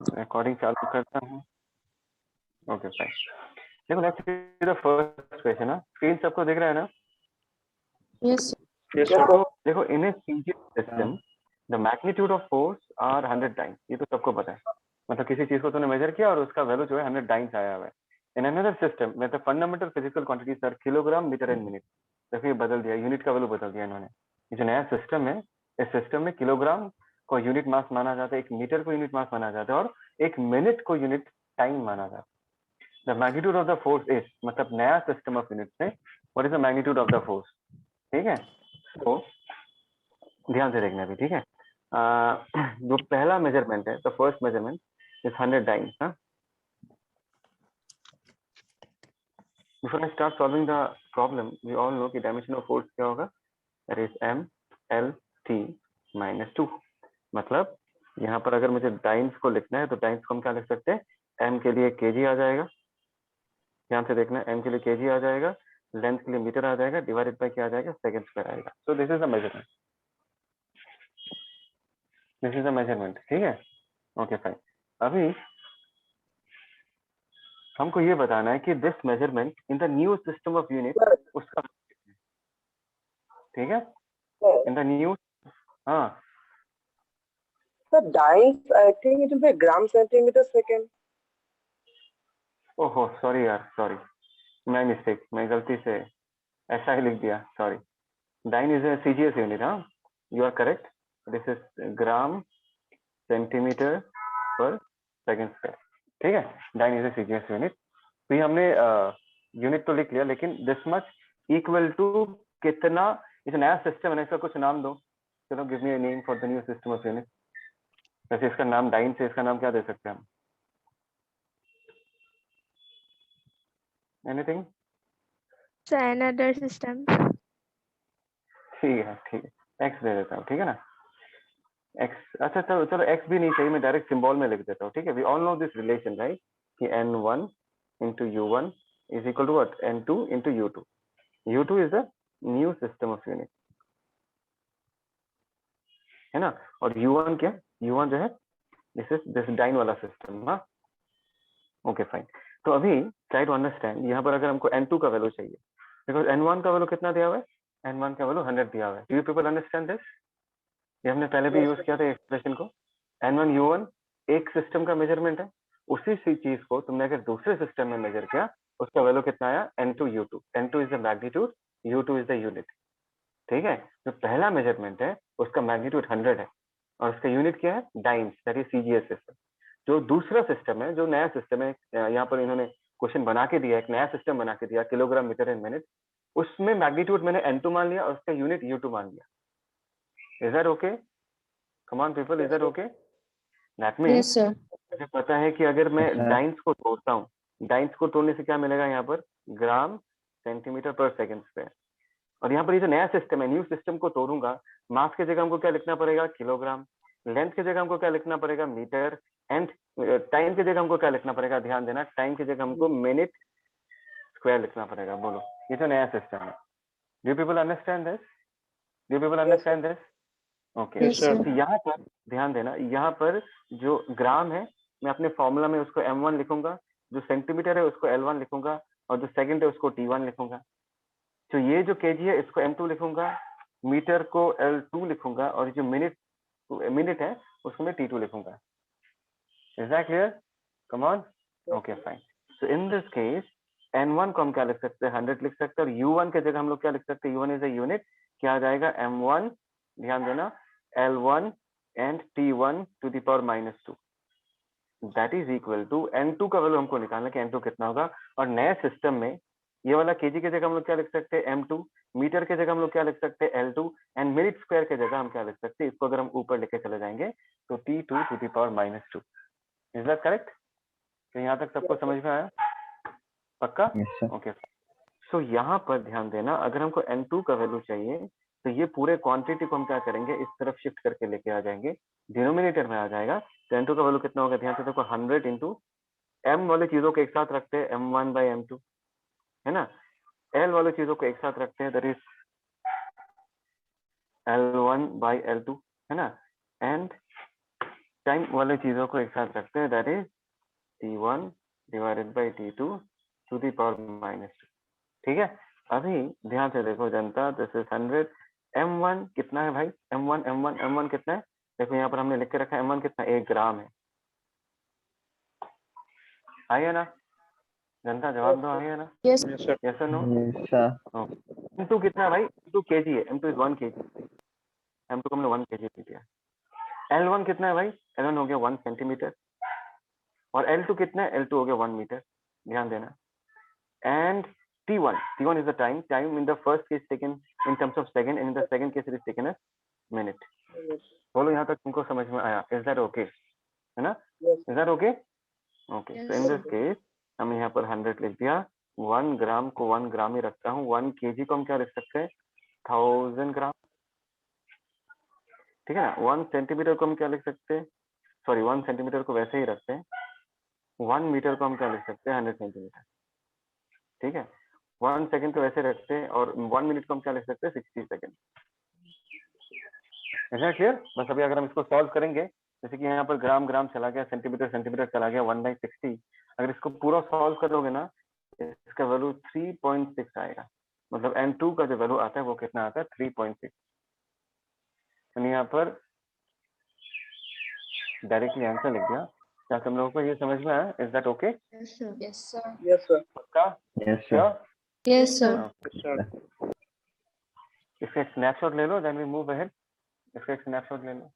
Recording चालू करता हूँ। Okay fine. देखो let's see the first question ना, स्क्रीन सबको दिख रहा है ना? Yes. देखो in a CGS system the magnitude of force are 100 times, ये तो सबको पता है। मतलब किसी चीज को तूने मेजर किया और उसका वैल्यू जो है 100 टाइम्स आया हुआ है। इन अनदर सिस्टम में the fundamental physical quantities are kilogram metre and minute. देखो ये बदल दिया, यूनिट का वैल्यू बदल दिया इन्होंने। ये जो नया सिस्टम है, इस सिस्टम में किलोग्राम को यूनिट मास माना जाता है, एक मीटर को यूनिट मास माना जाता है और एक मिनट को यूनिट टाइम माना जाता है। The magnitude of the force is, मतलब नया सिस्टम ऑफ यूनिट में what is the magnitude of the force. ठीक है, तो ध्यान से देखना भी, ठीक है। जो पहला मेजरमेंट है, the first measurement is 100 times. हाँ, before I start solving the problem we all know कि डायमेंशन ऑफ फोर्स क्या होगा, that is M L T minus 2। मतलब यहाँ पर अगर मुझे टाइम्स को लिखना है तो टाइम्स को हम क्या लिख सकते हैं, एम के लिए केजी आ जाएगा, ध्यान से देखना, एम के लिए केजी आ जाएगा, लेंथ के लिए मीटर आ जाएगा, डिवाइडेड बाय क्या आ जाएगा, सेकंड स्क्वायर आएगा। So this is the measurement, this is the measurement, ठीक है। Okay fine. अभी हमको ये बताना है कि this measurement in the new system of unit उसका, ठीक है, इन द न्यू, हाँ Sir, dynes, I think it will be gram centimeter second. ओहो सॉरी यार, सॉरी, मैं मिस्टेक, मैं गलती से ऐसा ही लिख दिया, sorry. Dyne is a CGS unit, हाँ you are correct, this is gram centimetre per second square, ठीक है। Dyne is a CGS unit. तो ये हमने यूनिट तो लिख लिया, लेकिन दिस मच इक्वल टू कितना, ये जो नया सिस्टम है ना, इसका कुछ नाम दो। चलो give me a name for the new system of unit. वैसे इसका नाम डाइन से इसका नाम क्या दे सकते हैं हम, एनीथिंग? Another system. ठीक है, ठीक है, एक्स दे देता हूँ, ठीक है ना, एक्स। अच्छा चलो चलो, एक्स भी नहीं चाहिए, मैं डायरेक्ट सिंबल में लिख देता हूँ, ठीक है। We all know this relation right, कि n1 into u1 is equal to what, n2 into u2। u2 is the new system of unit, है ना। और u1 क्या, u1 जो है दिस डाइन वाला सिस्टम, हाँ। Okay fine. तो अभी ट्राई टू अंडरस्टैंड, यहाँ पर अगर हमको n2 का वैल्यू चाहिए, बिकॉज n1 का वैल्यू कितना दिया हुआ है, n1 का वैल्यू 100 दिया हुआ है। Do you people understand this? ये हमने पहले भी यूज किया था एक्सप्रेशन को। n1 u1 एक सिस्टम का मेजरमेंट है, उसी सी चीज को तुमने अगर दूसरे सिस्टम में मेजर किया, उसका वैल्यू कितना आया, n2 u2। n2 is the magnitude, u2 is the unit, ठीक है। जो पहला मेजरमेंट है उसका मैग्नीट्यूड 100 है और उसका यूनिट क्या है, dance, that is CGS system. जो दूसरा सिस्टम है, जो नया सिस्टम है, यहाँ पर इन्होंने क्वेश्चन बना के दिया, एक नया सिस्टम बना के दिया, किलोग्राम मीटर एंड मिनट, उसमें मैग्नीट्यूड मैंने n2 मान लिया और उसका यूनिट u2 मान लिया। Is that okay? Come on people, is that okay? That means Yes, sir. मुझे पता है कि अगर मैं अच्छा। डाइन्स को तोड़ता हूँ, डाइन्स को तोड़ने से क्या मिलेगा यहाँ पर, ग्राम सेंटीमीटर पर सेकंड स्क्वायर। और यहाँ पर ये जो नया सिस्टम है, न्यू सिस्टम को तोड़ूंगा, मास की जगह हमको क्या लिखना पड़ेगा, किलोग्राम, लेंथ की जगह हमको क्या लिखना पड़ेगा, मीटर, एंड टाइम की जगह हमको क्या लिखना पड़ेगा, ध्यान देना, टाइम की जगह हमको मिनट स्क्वायर लिखना पड़ेगा। बोलो, ये जो नया सिस्टम है, do people understand this? Do people understand this? Okay. Yes, sir. तो यहाँ पर ध्यान देना, यहाँ पर जो ग्राम है, मैं अपने फॉर्मूला में उसको m1 लिखूंगा, जो सेंटीमीटर है उसको l1 लिखूंगा, और जो सेकंड है उसको t1 लिखूंगा। तो ये जो केजी है इसको m2 लिखूंगा, मीटर को l2 लिखूंगा, और जो मिनट मिनट है उसको मैं t2 लिखूंगा। Is that clear? Come on. Okay fine. So in this case n1 को हम क्या लिख सकते हैं, 100 लिख सकते हैं, और u1 की जगह हम लोग क्या लिख सकते हैं, u1 इज अ यूनिट, क्या आ जाएगा, m1, ध्यान देना, l1 and t1 to the power -2, that is equal to n2 का वैल्यू हमको निकालना कि n2 कितना होगा। और नए सिस्टम में ये वाला केजी की जगह हम लोग क्या लिख सकते हैं, m2, मीटर की जगह हम लोग क्या लिख सकते हैं, l2, एंड मिनट स्क्वायर की जगह हम क्या लिख सकते हैं, इसको अगर हम ऊपर लेके चले जाएंगे तो t2 to the power -2। Is that correct? तो यहाँ तक सबको समझ में आया, पक्का? Yes, sir. ओके। सो यहाँ पर ध्यान देना, अगर हमको n2 का वैल्यू चाहिए तो ये पूरे क्वांटिटी को हम क्या करेंगे, इस तरफ शिफ्ट करके लेके आ जाएंगे, डिनोमिनेटर में आ जाएगा। तो n2 का वैल्यू कितना होगा, ध्यान से देखो, 100 इंटू m वाली चीजों को एक साथ रखते हैं, m1 बाई m2, है ना। l वाली चीजों को एक साथ रखते हैं, that is l1 by l2, है ना। एंड टाइम वाले चीजों को एक साथ रखते हैं, that is t1 divided by t2 to the power -2। ठीक है, अभी ध्यान से देखो जनता, दिस इज 100। m1 कितना है भाई? m1 कितना है? देखो यहाँ पर हमने लिख के रखा है m1 कितना, 1 ग्राम है। आइए ना जनता, जवाब दो, आइए ना, Yes. यस और नो? Yes, sir. m2 कितना है भाई? m2 kg है, m2 इज 1 kg, m2 को हमने 1 kg दे दिया। l1 कितना है भाई? l1 हो गया 1 सेंटीमीटर, और l2 कितना है? l2 हो गया 1 मीटर, ध्यान देना। And t1 is the time in the first case taken in terms of second, and in the second case it is taken as minute। बोलो यहाँ तक तुमको समझ में आया? Is that okay? है ना? Is that okay? Okay, so in this case हम यहाँ पर 100 लिख दिया। 1 ग्राम को 1 ग्राम ही रखता हूँ, 1 kg को हम क्या लिख सकते हैं? 1000 ग्राम। ठीक है ना? 1 सेंटीमीटर को हम क्या लिख सकते हैं? सॉरी, 1 सेंटीमीटर को वैसे ही रखते हैं। 1 मीटर को हम क्या लिख सकते हैं? 100 सेंटीमीटर। ठीक है, 1 सेकंड को वैसे रखते हैं, और 1 मिनट को हम क्या लिख सकते हैं? 60 सेकंड। Is that clear? बस अभी अगर हम इसको सॉल्व करेंगे, जैसे कि यहाँ पर ग्राम ग्राम चला गया, सेंटीमीटर सेंटीमीटर चला गया, 1/60। अगर इसको पूरा सॉल्व करोगे ना, इसका वैल्यू 3.6 आएगा। मतलब n2 का जो वैल्यू आता है वो कितना आता है? 3.6। यहाँ पर डायरेक्टली आंसर लिख दिया। क्या तुम लोगों को ये समझ में आया? Is that okay? Yes, sir. Yes, sir. Yes, sir. पक्का? Yes, sir. Sure? Yes, sir. इसका स्नैपशॉट ले लो, देन वी मूव अहेड। इसका एक स्नैपशॉट ले लो।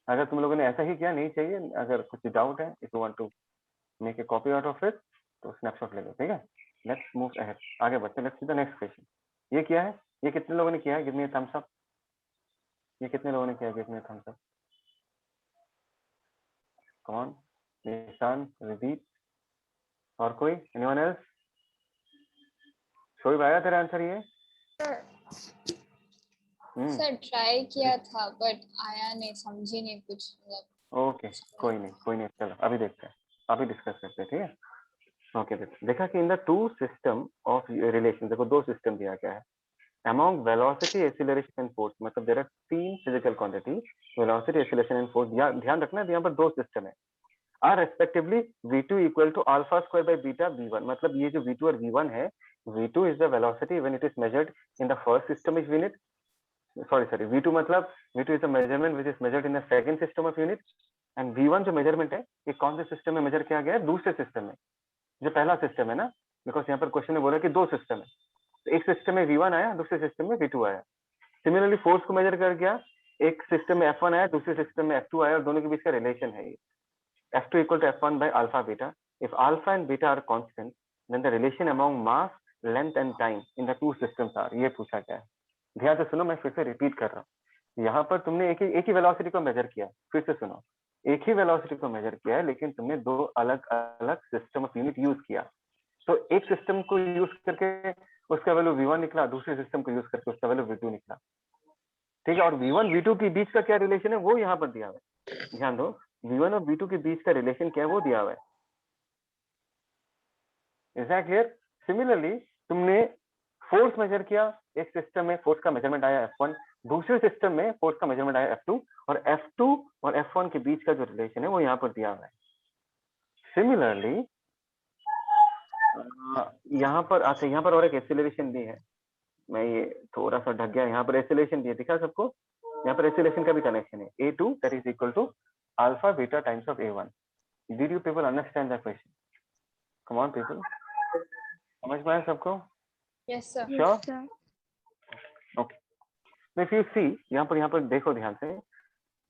अगर तुम लोगों ने ऐसा ही किया, नहीं चाहिए, अगर कुछ डाउट है, if you want to make a copy out of it, तो स्नैपशॉट ले लो। ठीक है, लेट्स मूव अहेड, आगे बढ़ते हैं। Let's see the next question. ये क्या है? ये कितने लोगों ने किया है? Give me a thumbs up. ये कितने लोगों ने किया है? Give me a thumbs up. कौन? निशान, रिदीप, और कोई? Anyone else? शोएब, आया तेरा आंसर ये? सर ट्राई किया था बट आया नहीं, समझी नहीं कुछ, मतलब ओके, कोई नहीं, चलो अभी देखते हैं, अभी डिस्कस करते हैं। ठीक है, ओके। देखा कि in the two system of relation, देखो 2 सिस्टम दिया गया है। among velocity, acceleration and force, मतलब there are 3 physical quantity, velocity, acceleration and force। ध्यान रखना है, यहाँ पर 2 सिस्टम है, are respectively v2 equal to alpha square by beta v1। मतलब ये जो v2 और v1 है, v2 is the velocity when it is measured in the first system of unit, sorry, v2 मतलब v2 is the measurement which is measured in the second system of unit, and v1 जो measurement है, ये कौन से system में major किया गया है? दूसरे सिस्टम में, जो पहला सिस्टम है ना, बिकॉज यहाँ पर क्वेश्चन में बोला कि 2 सिस्टम है, तो एक सिस्टम में v1 आया, दूसरे सिस्टम में v2 आया। सिमिलरली फोर्स को मेजर कर गया, एक सिस्टम में f1 आया, दूसरे सिस्टम में f2 आया, और दोनों के बीच का रिलेशन है ये f2 equal to f1 by alpha beta। if alpha and beta are constant, then the relation among mass, length and time in the two systems are, ये पूछा गया है। ध्यान से सुनो, मैं फिर से रिपीट कर रहा हूँ। यहाँ पर तुमने एक ही वेलोसिटी को मेजर किया, फिर से सुनो, एक ही वेलोसिटी को मेजर किया है, लेकिन तुमने 2 अलग अलग सिस्टम ऑफ यूनिट यूज किया। तो एक सिस्टम को यूज करके उसका वैल्यू v1 निकला, दूसरे सिस्टम को यूज करके उसका वैल्यू v2 निकला। ठीक है, और v1 v2 के बीच का क्या रिलेशन है वो यहाँ पर दिया हुआ है। ध्यान दो, v1 और v2 के बीच का रिलेशन क्या है वो दिया हुआ है। Is that clear? सिमिलरली तुमने फोर्स मेजर किया, एक सिस्टम में फोर्स का मेजरमेंट आया f1, दूसरे सिस्टम में फोर्स का मेजरमेंट आया f2, और f2 और f1 के बीच का जो रिलेशन है वो यहाँ पर दिया हुआ है। सिमिलरली यहाँ पर अच्छा, यहाँ पर और एक एक्सेलरेशन भी है, मैं ये थोड़ा सा ढक गया, यहाँ पर एक्सेलरेशन भी है, दिखा सबको? यहाँ पर एक्सेलरेशन का भी कनेक्शन है, a2 that is equal to alpha beta times of a1। did you people understand the question? come on people, समझ में आया सबको? Yes sir. Sure? Yes, sir. Okay, if you see, यहाँ पर देखो ध्यान से,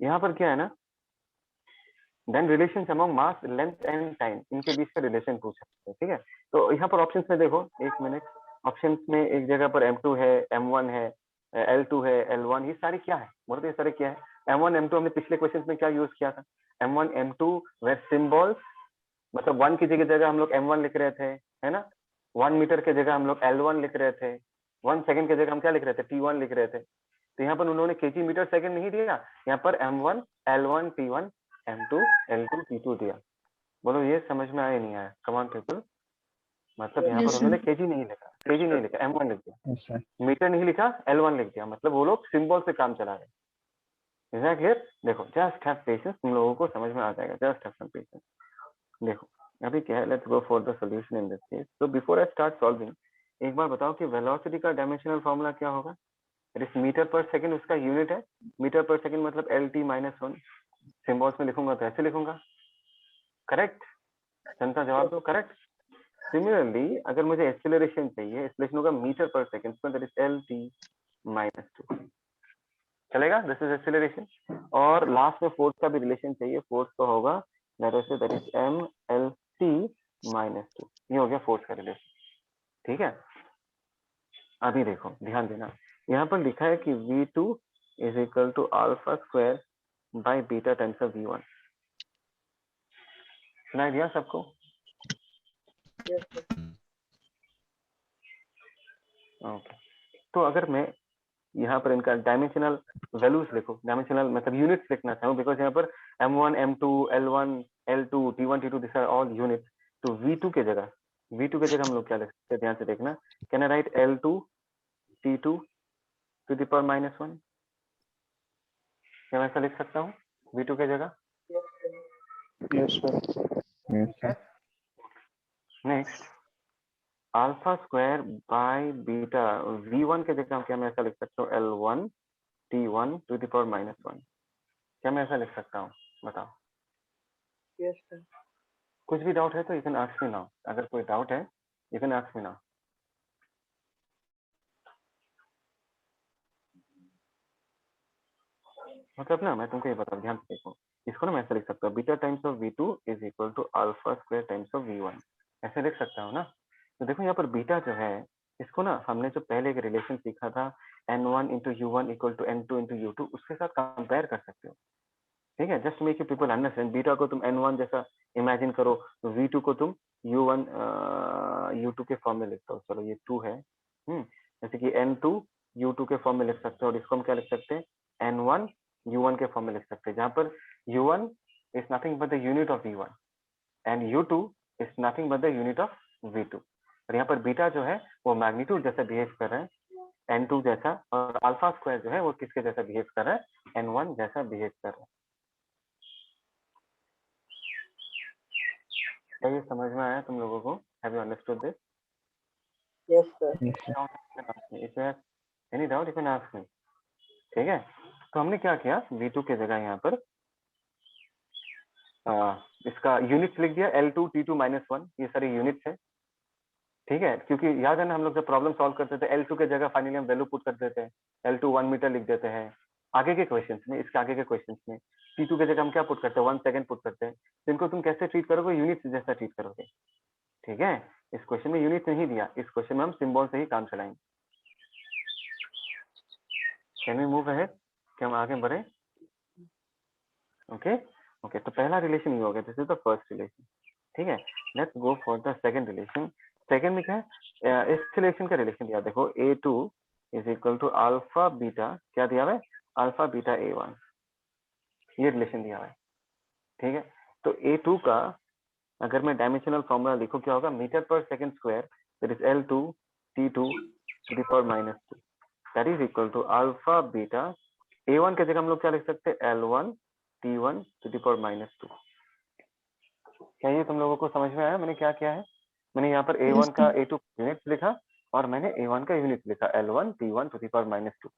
यहाँ पर क्या है ना, then relations among mass, length and time, इनके बीच का रिलेशन पूछा है। ठीक है, तो यहाँ पर ऑप्शंस में देखो, एक मिनट, ऑप्शंस में एक जगह पर m2 है, m1 है, l2 है, l1, ये सारे क्या है? बोलो तो ये सारे क्या है? m1 m2 हमने पिछले क्वेश्चन में क्या यूज किया था? m1 m2 वे सिंबल्स, मतलब 1 की जगह हम लोग m1 लिख रहे थे, है ना? 1 मीटर के जगह हम लोग l1 लिख रहे थे, 1 सेकंड की जगह हम क्या लिख रहे थे? t1 लिख रहे थे। तो यहाँ पर उन्होंने kg मीटर सेकंड नहीं दिया, यहाँ पर m1 l1 t1 m2 l2 t2 दिया। बोलो ये समझ में आया नहीं आया? कम ऑन पीपल, मतलब यहाँ पर उन्होंने kg नहीं लिखा, m1 लिख दिया, Yes, sir. मीटर नहीं लिखा, l1 लिख दिया, मतलब वो लोग सिंबल से काम चला रहे। Is that clear? देखो जस्ट हैव पेशेंस, तुम लोगों को समझ में आ जाएगा, जस्ट हैव सम पेशेंस। देखो अभी क्या है, let's go for the solution in this case. तो बिफोर आई स्टार्ट सॉल्विंग, एक बार बताओ कि वेलोसिटी का डायमेंशनल फॉर्मूला क्या होगा? It is metre per second, उसका यूनिट है मीटर पर सेकंड, मतलब LT-1। सिंबल्स में लिखूंगा तो ऐसे लिखूंगा, करेक्ट? जनता जवाब दो, करेक्ट? सिमिलरली अगर मुझे एक्सेलरेशन चाहिए, एक्सेलरेशन होगा metre per second, that is LT-2। चलेगा? This is acceleration. और लास्ट में फोर्स का भी रिलेशन चाहिए, फोर्स का होगा दैट इज MLT-2। ये हो गया फोर्स का रिलेशन, ठीक है? अभी देखो ध्यान देना, यहाँ पर लिखा है कि V2 is equal to alpha square by beta times of V1। सुनाई दिया सबको? Yes, sir. ओके, तो अगर मैं यहाँ पर इनका डायमेंशनल वैल्यूज लिखो, डायमेंशनल मतलब यूनिट्स लिखना चाहूँ, बिकॉज यहाँ पर M1, M2, L1, L2, T1, T2 this are all units. तो V2 के जगह हम लोग क्या लिख सकते हैं, ध्यान से देखना। Can I write L2 T2 to the power -1? क्या मैं ऐसा लिख सकता हूँ V2 के जगह? Yes, sir. Yes, sir. Next alpha square by beta V1 के जगह क्या मैं ऐसा लिख सकता हूँ L1 T1 to the power -1? क्या मैं ऐसा लिख सकता हूँ, बताओ? Yes, sir. कुछ भी डाउट है तो you can ask me now. अगर कोई डाउट है you can ask me now. मतलब ना मैं तुमको ये बता, ध्यान से देखो, इसको ना मैं ऐसा लिख सकता हूँ beta times of V2 is equal to alpha square times of V1, ऐसे लिख सकता हूँ ना। तो देखो यहाँ पर बीटा जो है, इसको ना हमने जो पहले एक रिलेशन सीखा था N1 into U1 equal to N2 into U2, उसके साथ कंपेयर कर सकते हो, ठीक है? Just make you people understand. Beta को तुम N1 जैसा इमेजिन करो, तो V2 को तुम U1 U2 के फॉर्म में लिखते हो। चलो ये 2 है, जैसे कि N2 U2 के फॉर्म में लिख सकते हो, और इसको हम क्या लिख सकते हैं, N1 U1 के फॉर्म में लिख सकते हैं, जहां पर U1 is nothing but the unit of V1 and U2 is nothing but the unit of V2। और यहाँ पर बीटा जो है वो मैग्नीट्यूड जैसा बिहेव कर रहा है N2 जैसा, और अल्फा स्क्वायर जो है वो किसके जैसा बिहेव कर रहा है, N1 जैसा बिहेव कर रहा है। क्या ये समझ में आया तुम लोगों को? Have you understood this? Yes, sir. Yes, sir. If you have any doubt you can ask me, ठीक है? तो हमने क्या किया, V2 के जगह यहाँ पर इसका यूनिट्स लिख दिया L2 T2 -1, ये सारे यूनिट्स है, ठीक है? क्योंकि याद है ना, हम लोग जब प्रॉब्लम सॉल्व करते थे L2 के जगह फाइनली हम वैल्यू पुट कर देते हैं, L2 1 मीटर लिख देते हैं। आगे के क्वेश्चंस में, इसके आगे के क्वेश्चंस में T2 के जगह हम क्या पुट करते हैं, 1 सेकंड पुट करते हैं। तो इनको तुम कैसे ट्रीट करोगे, यूनिट्स जैसा ट्रीट करोगे, ठीक है? इस क्वेश्चन में यूनिट नहीं दिया, इस क्वेश्चन में हम सिंबल से ही काम चलाएंगे। Can we move ahead? क्या हम आगे बढ़े? ओके ओके, तो पहला रिलेशन ये हो गया, this is the first relation, ठीक है? Let's go for the second relation. Second में क्या है, एक्सेलरेशन का रिलेशन दिया, देखो A2 is equal to alpha beta, क्या दिया हुआ है, अल्फा बीटा A1, ये रिलेशन दिया हुआ है, ठीक है? तो A2 का अगर मैं डायमेंशनल फॉर्मूला लिखूं क्या होगा, metre per second square, that is L2 T2 to the power -2, that is equal to alpha beta A1 के जगह हम लोग क्या लिख सकते हैं, L1 T1 to the power -2। क्या ये तुम लोगों को समझ में आया मैंने क्या किया है? मैंने यहाँ पर A1 का A2 यूनिट लिखा, और मैंने A1 का यूनिट लिखा L1 T1 to the power -2।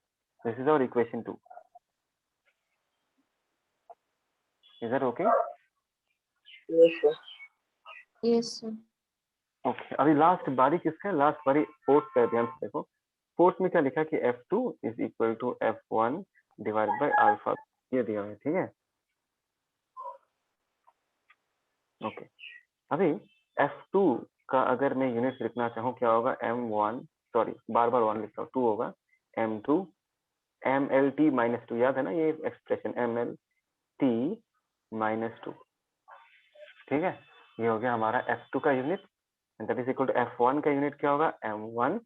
This is our equation 2। Is that okay? Yes, sir. Yes, sir. Okay, अभी लास्ट बारी किसका है, लास्ट बारी फोर्थ का, ध्यान से देखो। फोर्थ में क्या लिखा कि F2 is equal to F1 divide by alpha, ये दिया है, ठीक है? ओके, अभी F2 का अगर मैं यूनिट लिखना चाहूँ क्या होगा, M1, सॉरी बार बार 1 लिख रहा हूँ, 2 होगा M2 MLT -2, याद है ना ये एक्सप्रेशन MLT -2, ठीक है? ये हो गया हमारा F2 का unit, that is equal to F1 का यूनिट क्या होगा, M1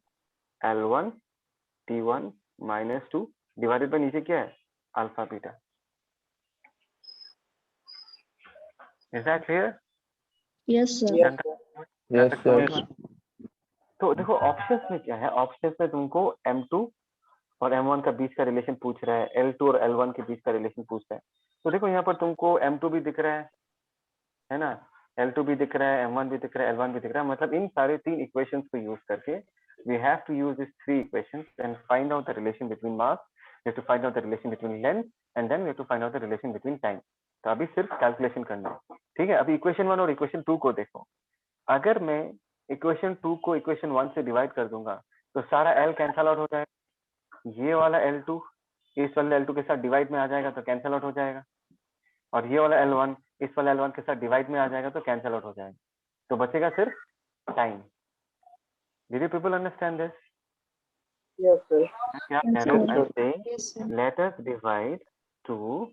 L1 T1 -2 divided by नीचे क्या है, alpha beta. Is that clear? Yes, sir. Yes, sir. Yes, sir. तो देखो ऑप्शंस में क्या है, ऑप्शंस में तुमको M2 और M1 का बीच का रिलेशन पूछ रहा है, L2 और L1 के बीच का रिलेशन पूछ रहा है। तो देखो यहाँ पर तुमको M2 भी दिख रहा है ना, L2 भी दिख रहा है, M1 भी दिख रहा है, L1 भी दिख रहा है। मतलब इन सारे 3 इक्वेशंस को यूज करके we have to use these 3 equations and find out the relation between mass, we have to find out the relation between length, and then we have to find out the relation between time. तो अभी सिर्फ calculation करना है, ठीक है। अभी equation 1 और equation 2 को देखो। अगर मैं इक्वेशन 2 को इक्वेशन 1 से डिवाइड कर दूंगा तो सारा L कैंसल आउट हो जाएगा, ये वाला L2 इस वाले L2 के साथ डिवाइड में आ जाएगा तो कैंसल आउट हो जाएगा, और ये वाला L1 इस वाले L1 के साथ डिवाइड में आ जाएगा तो कैंसल आउट हो जाएगा, तो बचेगा सिर्फ time. Did you people understand this? Yes, sir. क्या Yes, कह रहे हैं? sir. I'm saying Yes, sir. let us divide 2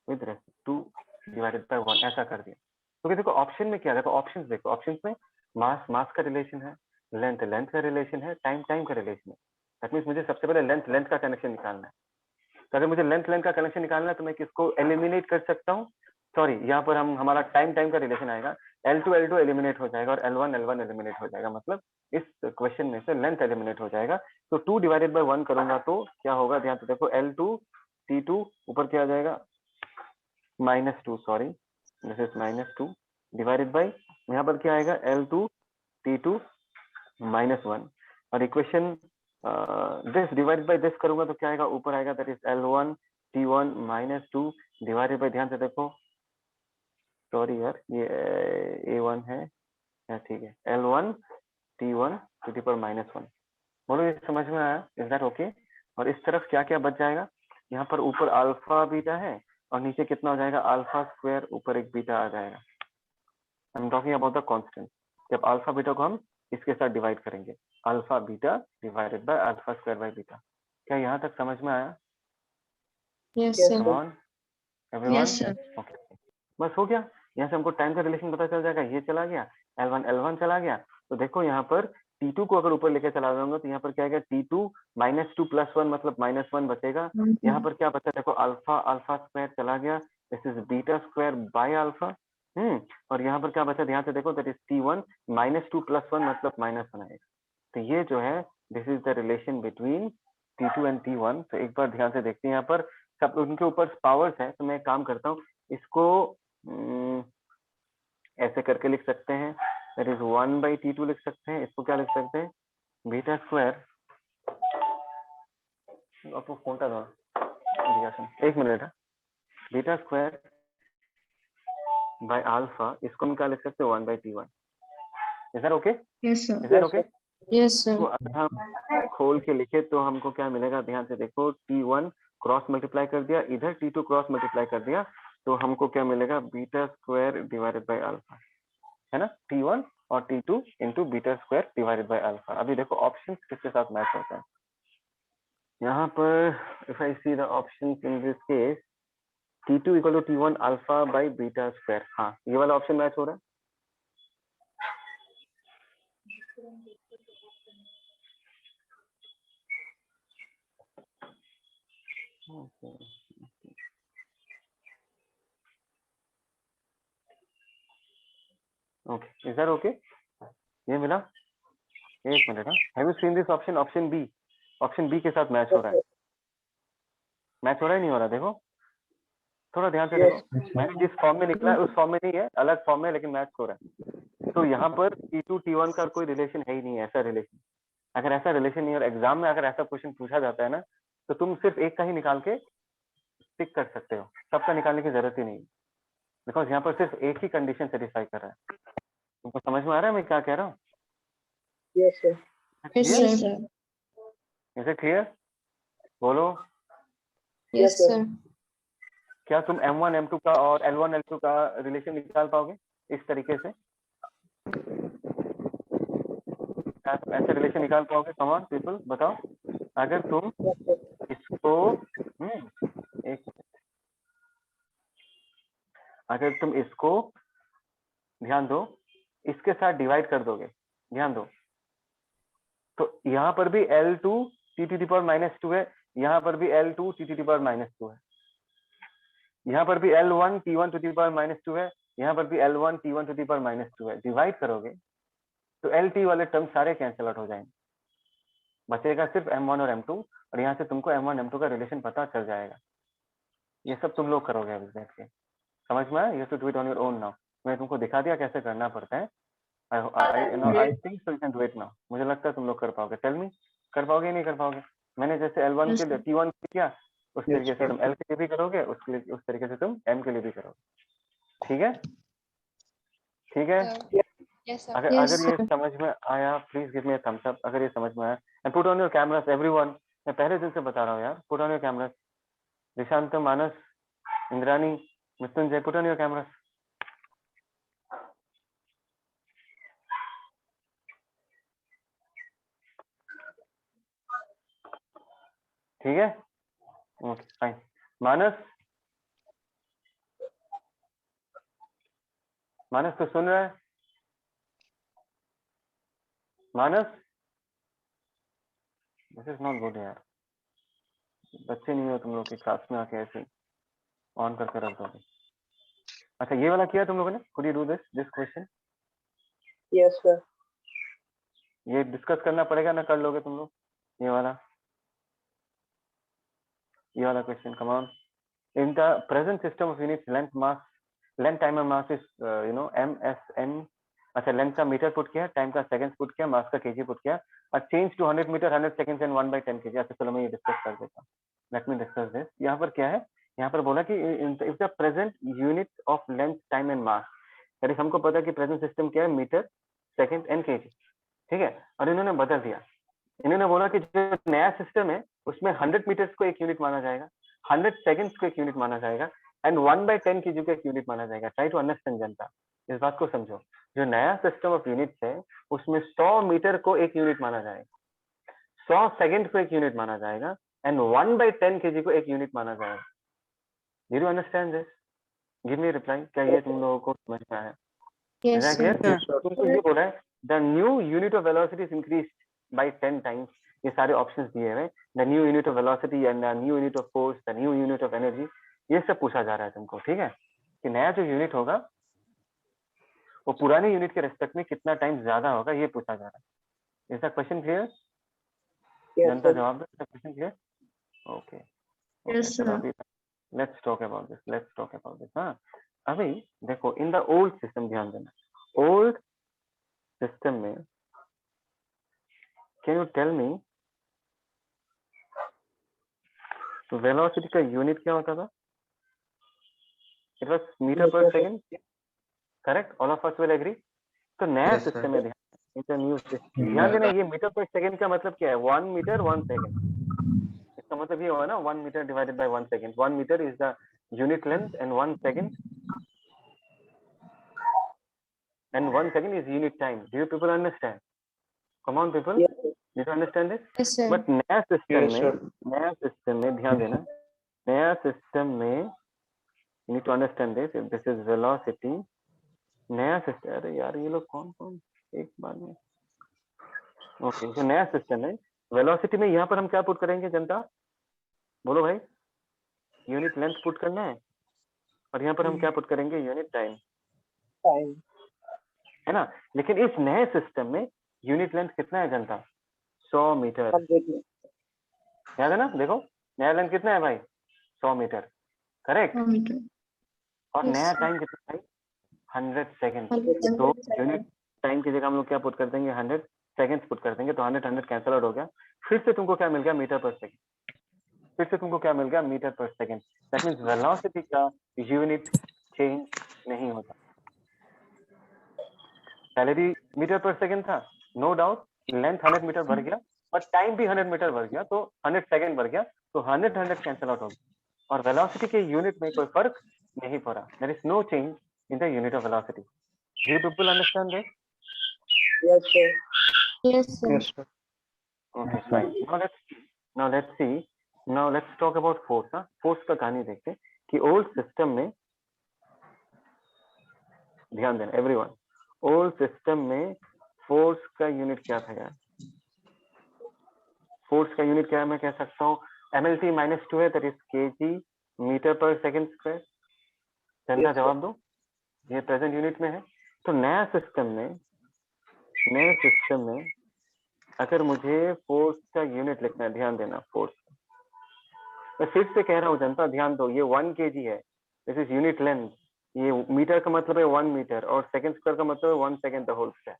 with 2 divided by 1, ऐसा कर दिया। क्योंकि देखो ऑप्शन में क्या है, देखो ऑप्शंस देखो, ऑप्शंस में मास का रिलेशन है, लेंथ का रिलेशन है, टाइम का रिलेशन है। दैट मींस मुझे सबसे पहले लेंथ का कनेक्शन निकालना है। तो अगर मुझे लेंथ का कनेक्शन निकालना है तो मैं किसको एलिमिनेट कर सकता हूँ, सॉरी यहाँ पर हमारा टाइम का रिलेशन आएगा, L2 एलिमिनेट हो जाएगा और L1 एलिमिनेट हो जाएगा। मतलब इस क्वेश्चन में से लेंथ एलिमिनेट हो जाएगा। तो 2 डिवाइडेड बाय 1 करूंगा तो क्या होगा, ध्यान से देखो, L2 T2 ऊपर क्या आ जाएगा, -2, sorry this is -2 divided by यहाँ पर क्या आएगा, L2 T2 -1, और equation this divided by this करूंगा तो क्या आएगा, ऊपर आएगा, that is L1 T1 -2 divided by, ध्यान से देखो, सॉरी यार ये A1 है, ठीक है, L1 T1 to the power -1। बोलो ये समझ में आया, इज दैट ओके? और इस तरफ क्या क्या बच जाएगा, यहाँ पर ऊपर अल्फा बीटा है और नीचे कितना हो जाएगा, अल्फा स्क्वायर ऊपर एक बीटा आ जाएगा। I am talking about the constant. जब अल्फा बीटा को हम इसके साथ डिवाइड करेंगे, alpha beta divided by alpha square by beta. क्या यहाँ तक समझ में आया? Yes, Yes, sir. Come on everyone. Yes, sir. Okay, बस हो गया। यहाँ से हमको टाइम का रिलेशन पता चल जाएगा, ये चला गया, L1 चला गया। तो देखो यहाँ पर T2 को अगर ऊपर लेके चला जाऊंगा तो यहाँ पर क्या आएगा, T2 -2 + 1 मतलब -1 बचेगा। यहाँ पर क्या बचा, देखो अल्फा स्क्वायर चला गया, this is beta square by alpha. और यहाँ पर क्या बचा, ध्यान से देखो, दैट इज T1 -2 + 1 मतलब -1 आएगा। तो ये जो है this is the relation between T2 and T1। तो एक बार ध्यान से देखते हैं, यहाँ पर सब उनके ऊपर पावर्स है। तो मैं एक काम करता हूँ, इसको ऐसे करके लिख सकते हैं, दैट इज 1/T2 लिख सकते हैं। इसको क्या लिख सकते हैं, बीटा स्क्वायर, आपको फोनटा दो, एक मिनट है, बीटा स्क्वायर बाय अल्फा, इसको हम क्या लिख सकते हैं, 1/T1। Is that okay? Yes, sir. Is that okay? Yes, तो sir. अगर हम खोल के लिखे तो हमको क्या मिलेगा, ध्यान से देखो, T1 क्रॉस मल्टीप्लाई कर दिया, इधर T2 क्रॉस मल्टीप्लाई कर दिया, तो हमको क्या मिलेगा, beta square divided by alpha, है ना, T1 और T2 into beta square divided by alpha. अभी देखो ऑप्शन किसके साथ मैच होता है यहाँ पर। If I see the option in this case, T2 = T1 alpha by beta square. हाँ, ये वाला ऑप्शन मैच हो रहा है। Okay, is that okay? ये मिला, एक minute. Have you seen this option, option B? Option B के साथ मैच हो रहा है, मैच हो रहा है, नहीं हो रहा? देखो थोड़ा ध्यान से देखो, मैंने जिस फॉर्म में निकला है उस फॉर्म में नहीं है, अलग फॉर्म में, लेकिन मैच हो रहा है। तो यहाँ पर T2 T1 का कोई रिलेशन है ही नहीं है, ऐसा रिलेशन। अगर ऐसा रिलेशन नहीं है और एग्जाम में अगर ऐसा क्वेश्चन पूछा जाता है ना, तो तुम सिर्फ एक का ही निकाल के टिक कर सकते हो, सबका निकालने की जरूरत ही नहीं, बिकॉज यहाँ पर सिर्फ एक ही कंडीशन सेटिस्फाई कर रहा है। तुमको समझ में आ रहा है मैं क्या कह रहा हूँ? Yes, sir. Yes, Clear? sir. Is it clear? बोलो, Yes, sir. sir. क्या तुम M1 M2 का और L1 L2 का रिलेशन निकाल पाओगे इस तरीके से? क्या तुम ऐसे रिलेशन निकाल पाओगे? कम ऑन पीपल, बताओ। अगर तुम इसको एक, अगर तुम इसको ध्यान दो, इसके साथ डिवाइड कर दोगे, ध्यान दो, तो यहाँ पर भी L2 T⁻⁻2 है, यहाँ पर भी L2 T⁻⁻2 है, यहाँ पर भी L1 T1 T⁻⁻2 है, यहाँ पर भी L1 T1 T⁻⁻2 है। डिवाइड करोगे तो LT वाले टर्म सारे कैंसिल आउट हो जाएंगे, बचेगा सिर्फ M1 और M2। और यहाँ से तुमको M1 M2 का रिलेशन पता चल जाएगा। ये सब तुम लोग करोगे अभी बैठ के, समझ में आया? You to do it on your own now. मैं तुमको दिखा दिया कैसे करना पड़ता है। I think so you can do it now. मुझे लगता है तुम लोग कर पाओगे। टेल मी, कर पाओगे नहीं कर पाओगे? मैंने जैसे L1 Yes, के लिए sir. T1 किया, उस Yes, तरीके से sir. तुम L के लिए भी करोगे, उस तरीके से तुम M के लिए भी करोगे। ठीक है, ठीक है। Yes, sir. अगर Yes, अगर ये sir. समझ में आया please give me a thumbs up. अगर ये समझ में आया, and put on your cameras everyone. मैं पहले दिन से बता रहा हूँ यार, put on your cameras. Nishant, Manas, Indrani, Mrityunjay, put on your cameras. ठीक है, ओके फाइन। मानस, मानस तो सुन रहा है? मानस, दिस इज नॉट गुड यार। बच्चे नहीं हो तुम लोग की क्लास में आके ऐसे ऑन करके रख दोगे। अच्छा ये वाला किया तुम लोगों ने? Could you do this question? Yes, sir. ये डिस्कस करना पड़ेगा ना, कर लोगे तुम लोग ये वाला question? Come on. In the present system of units, length, time and mass is MSN. अच्छा, लेंथ का मीटर पुट किया, टाइम का सेकंड्स पुट किया, मास का केजी पुट किया, और change to 100 metre 100 seconds and 1/10 KG. अच्छा चलो मैं ये डिस्कस कर देता हूँ। Let me discuss this. यहाँ पर क्या है? यहाँ पर बोला कि if the present unit of length, time and mass, यानी हमको पता है कि प्रेजेंट सिस्टम क्या है, मीटर, सेकंड एंड केजी। ठीक है, और इन्होंने बदल दिया। इन्होंने बोला कि जो नया सिस्टम है उसमें 100 मीटर्स को एक यूनिट माना जाएगा, 100 सेकंड्स को एक यूनिट माना जाएगा, एंड 1/10 केजी को एक यूनिट माना जाएगा। ट्राई टू अंडरस्टैंड जनता, इस बात को समझो। जो नया सिस्टम ऑफ यूनिट्स है उसमें 100 मीटर को एक यूनिट माना जाएगा, 100 सेकंड को एक यूनिट माना जाएगा, एंड 1/10 केजी को एक यूनिट माना जाएगा। Did you understand this? Give me reply. क्या ये तुम लोगों को समझ में आया? Yes, Is that sir. clear? तुमको ये बोला है the new unit of velocity is increased by 10 times. ये सारे ऑप्शंस दिए हुए, the new unit of velocity and the new unit of force, the new unit of energy, ये सब पूछा जा रहा है तुमको। ठीक है, कि नया जो यूनिट होगा वो पुराने यूनिट के रेस्पेक्ट में कितना टाइम ज्यादा होगा, ये पूछा जा रहा है। Is the question clear? Yes, जनता sir. जवाब दो, क्वेश्चन क्लियर? ओके, Yes, चलो sir. अभी लेट्स टॉक अबाउट दिस। हाँ, अभी देखो इन द ओल्ड सिस्टम, ध्यान देना, ओल्ड सिस्टम में कैन यू टेल मी तो वेलोसिटी का यूनिट क्या होता था? It was metre per second, correct? All of us will agree. तो नया Yes, sir. सिस्टम है, ध्यान देना, ये मीटर पर सेकंड का मतलब क्या है? 1 मीटर 1 सेकंड। इसका मतलब ये हुआ ना 1 metre divided by 1 second. 1 metre is the unit length and 1 second is unit time. Do you people understand? Come on people, Yes, sir. Do you understand this? Yes, sir. But नया Yes, sir. System में ध्यान देना, नया system में you need to understand this. If this is velocity, नया system, अरे यार ये लोग कौन कौन एक बार में, ओके, जो नया सिस्टम है वेलोसिटी में, यहाँ पर हम क्या पुट करेंगे जनता? बोलो भाई। यूनिट लेंथ पुट करना है, और यहाँ पर हम क्या पुट करेंगे? Unit time, Time. है ना? लेकिन इस नए सिस्टम में यूनिट लेंथ कितना है जनता? 100 मीटर। 100 याद है ना? देखो नया लेंथ कितना है भाई? 100 मीटर, करेक्ट? 100 meter. और Yes, नया sir. टाइम कितना है? 100 सेकंड। 100 तो seconds. यूनिट टाइम की जगह हम लोग क्या पुट कर देंगे? 100 सेकंड्स पुट कर देंगे। तो 100 कैंसिल आउट हो गया। फिर से तुमको क्या मिल गया? Metre per second. फिर से तुमको क्या मिल गया? Metre per second. That means velocity का यूनिट चेंज नहीं होता। पहले भी मीटर पर सेकंड था, नो डाउट। लेंथ 100 मीटर बढ़ गया, और टाइम भी 100 मीटर बढ़ गया, तो 100 सेकंड बढ़ गया, तो 100 कैंसिल आउट हो गया, और वेलोसिटी के यूनिट में कोई फर्क नहीं पड़ा। There is no change in the unit of velocity. Do you people understand this? Yes, sir. Yes, sir. Yes, sir. Okay, fine. Now let's talk about force. हाँ, फोर्स का कहानी देखते हैं कि ओल्ड सिस्टम में, ध्यान देना एवरीवन, ओल्ड सिस्टम में फोर्स का यूनिट क्या था यार? फोर्स का यूनिट क्या है? मैं कह सकता हूँ MLT -2 है, that is kg metre per second square. जनता जवाब दो, ये प्रेजेंट यूनिट में है। तो नया सिस्टम में अगर मुझे फोर्स का यूनिट लिखना है, ध्यान देना, फोर्स मैं फिर से कह रहा हूँ जनता, ध्यान दो, ये 1 kg है, दिस इज यूनिट लेंथ। ये मीटर का मतलब है 1 मीटर, और सेकंड स्क्वायर का मतलब है 1 सेकंड द होल स्क्वायर।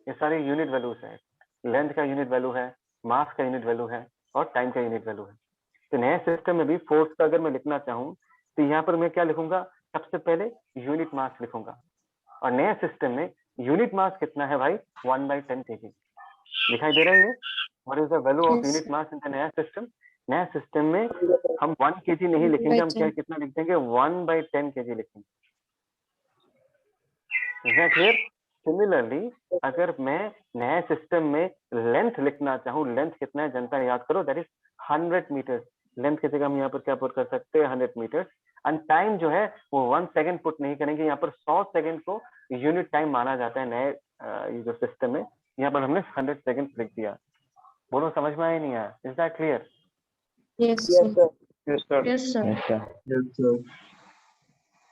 ये सारे यूनिट वैल्यूज है। लेंथ का यूनिट वैल्यू है, मास का यूनिट वैल्यू है, और टाइम का यूनिट वैल्यू है। तो नए सिस्टम में भी फोर्स का अगर मैं लिखना चाहूँ तो यहाँ पर मैं क्या लिखूंगा, सबसे पहले यूनिट मास लिखूंगा। और नए सिस्टम में यूनिट मास कितना है भाई, 1/10 kg। दिखाई दे रहा है ये? What is the value of Yes. Unit mass in the नया सिस्टम? नया सिस्टम में हम 1 kg नहीं लिखेंगे, हम क्या कितना लिख देंगे, 1/10 kg लिखेंगे। Is that clear? सिमिलरली अगर मैं नए सिस्टम में लेंथ लिखना चाहूँ, लेंथ कितना है जनता याद करो, दैट इज 100 मीटर्स। लेंथ की जगह हम यहाँ पर क्या पुट कर सकते हैं, 100 मीटर्स। एंड टाइम जो है वो 1 सेकंड पुट नहीं करेंगे, यहाँ पर 100 सेकंड को यूनिट टाइम माना जाता है नए ये जो सिस्टम है। यहाँ पर हमने 100 सेकंड लिख दिया। बोलो समझ में आया नहीं आया? Is that clear? Yes, Yes, sir. sir. Yes, sir. Yes, sir. Yes, sir. Yes, sir.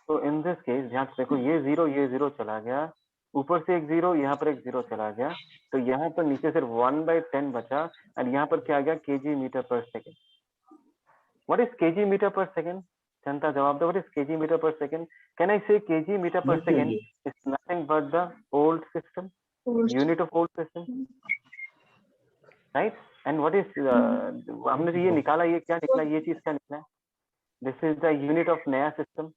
तो इन दिस केस ध्यान से देखो, ये जीरो चला गया, ऊपर से एक जीरो, यहाँ पर एक जीरो चला गया, तो यहाँ पर नीचे सिर्फ 1/10 बचा। और यहाँ पर क्या आ गया, kg metre per second. What is kg metre per second? जनता जवाब दो, what is kg metre per second? Can I say kg metre per second is nothing but the old system, First. Unit of old system, right? And what is, हमने जो ये निकाला, ये क्या निकला, ये चीज क्या निकला? This is the unit of नया system.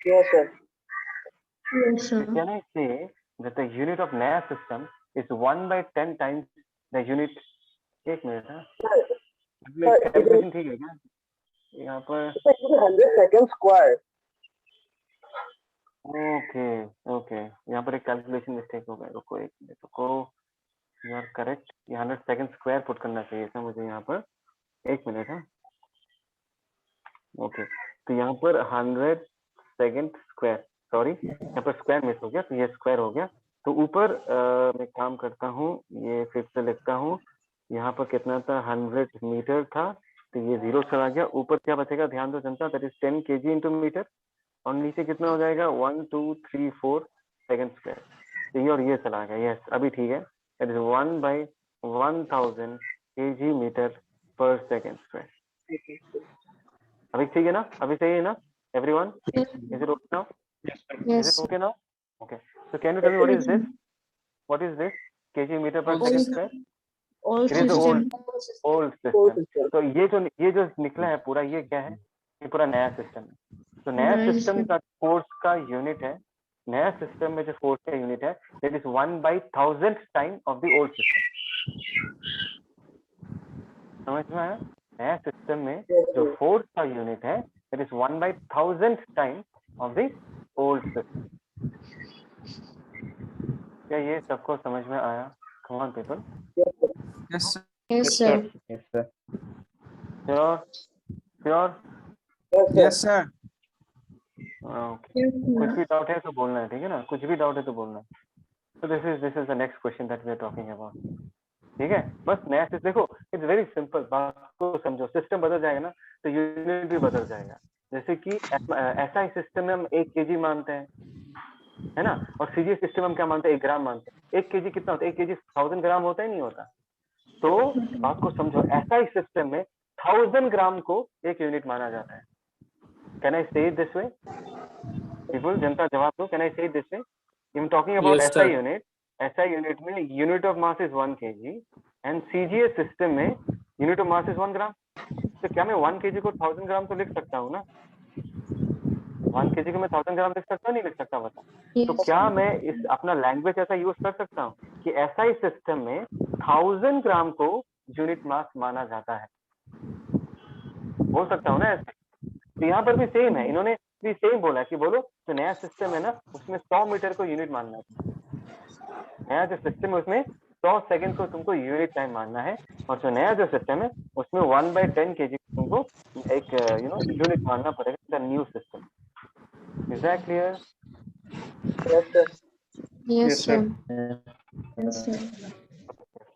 Yes, sir. Yes, sir. Can I say that the unit of Naya system is 1/10 times the unit? एक मिनट है, कैलकुलेशन ठीक है क्या यहाँ पर? Sir, it is 100 seconds square. Okay okay, यहाँ पर एक कैलकुलेशन मिस्टेक हो गया, रुको एक मिनट, रुको, यू आर करेक्ट। ये 100 सेकंड स्क्वायर पुट करना चाहिए था मुझे यहाँ पर, एक मिनट है। ओके, तो यहाँ पर 100 सेकंड स्क्वायर, सॉरी यहाँ पर स्क्वायर मिस हो गया, तो ये स्क्वायर हो गया। तो ऊपर मैं काम करता हूँ, ये फिर से लिखता हूँ, यहाँ पर कितना था, 100 मीटर था, तो ये जीरो चला गया। ऊपर क्या बचेगा, ध्यान दो जनता, that is 10 kg into metre, और नीचे कितना हो जाएगा, 1 2 3 4 सेकंड स्क्वायर। तो ये और ये चला गया, यस अभी ठीक है, that is 1/1000 kg metre per second square. अभी ठीक है ना, अभी सही है ना everyone? Is it okay now? Is Yes. it okay now? Okay. So can you tell me what is this? What is this? kg meter per second square? All It is the system. old Old system. system. तो ये जो निकला है पूरा, ये क्या है? ये पूरा नया सिस्टम है। तो नया नया सिस्टम system. का फोर्स का यूनिट है, नया सिस्टम में जो फोर्स का यूनिट है, that is 1/1000 time of the old system. समझ में आया? नया सिस्टम में जो फोर्स का यूनिट है, that is 1/1000 time of the old system. क्या ये सबको समझ में आया? Come on people. Yes, sir. Yes, sir. Yes, sir. Sure? Sure? Yes, sir. Okay. Yes, कुछ sir. भी डाउट है तो बोलना है, ठीक है ना? कुछ भी डाउट है तो बोलना है। So this is the next question that we are talking about. ठीक है, बस नया सिस्टम देखो, इट्स वेरी सिंपल, बात को समझो। सिस्टम बदल जाएगा ना तो यूनिट भी बदल जाएगा। जैसे कि ऐसा सिस्टम में हम 1 kg मानते हैं, है ना, और सीजीएस सिस्टम हम क्या मानते हैं, 1 ग्राम मानते हैं। 1 kg कितना होता है? 1 kg 1000 ग्राम होता है, नहीं होता? तो बात को समझो, ऐसा ही सिस्टम में 1000 ग्राम को एक यूनिट माना जाता है। कैन आई से इट दिस वे? पीपल, जनता जवाब दो, कैन आई से it this way? I am talking about ऐसा यूनिट, ऐसा यूनिट में unit of mass is 1 kg and CGS system में यूनिट ऑफ मास इज 1 ग्राम। तो क्या मैं 1 kg को 1000 ग्राम तो लिख सकता हूँ ना? 1 kg को मैं 1000 ग्राम लिख सकता हूँ, नहीं लिख सकता? बता। तो Yes. क्या मैं इस अपना लैंग्वेज ऐसा यूज कर सकता हूँ कि ऐसा ही सिस्टम में 1000 ग्राम को यूनिट मास माना जाता है? बोल सकता हूँ ना ऐसे? तो यहाँ पर भी सेम है, इन्होंने भी सेम बोला कि बोलो जो नया सिस्टम है ना, उसमें 100 मीटर को यूनिट मानना है। नया जो सिस्टम है उसमें 100 सेकंड को तुमको यूनिट टाइम मानना है, और जो नया जो सिस्टम है उसमें 1/10 kg तुमको एक यूनिट मानना पड़ेगा, the new system. Is that clear? Yes, sir. Yes, sir. Yes, Yes, sir.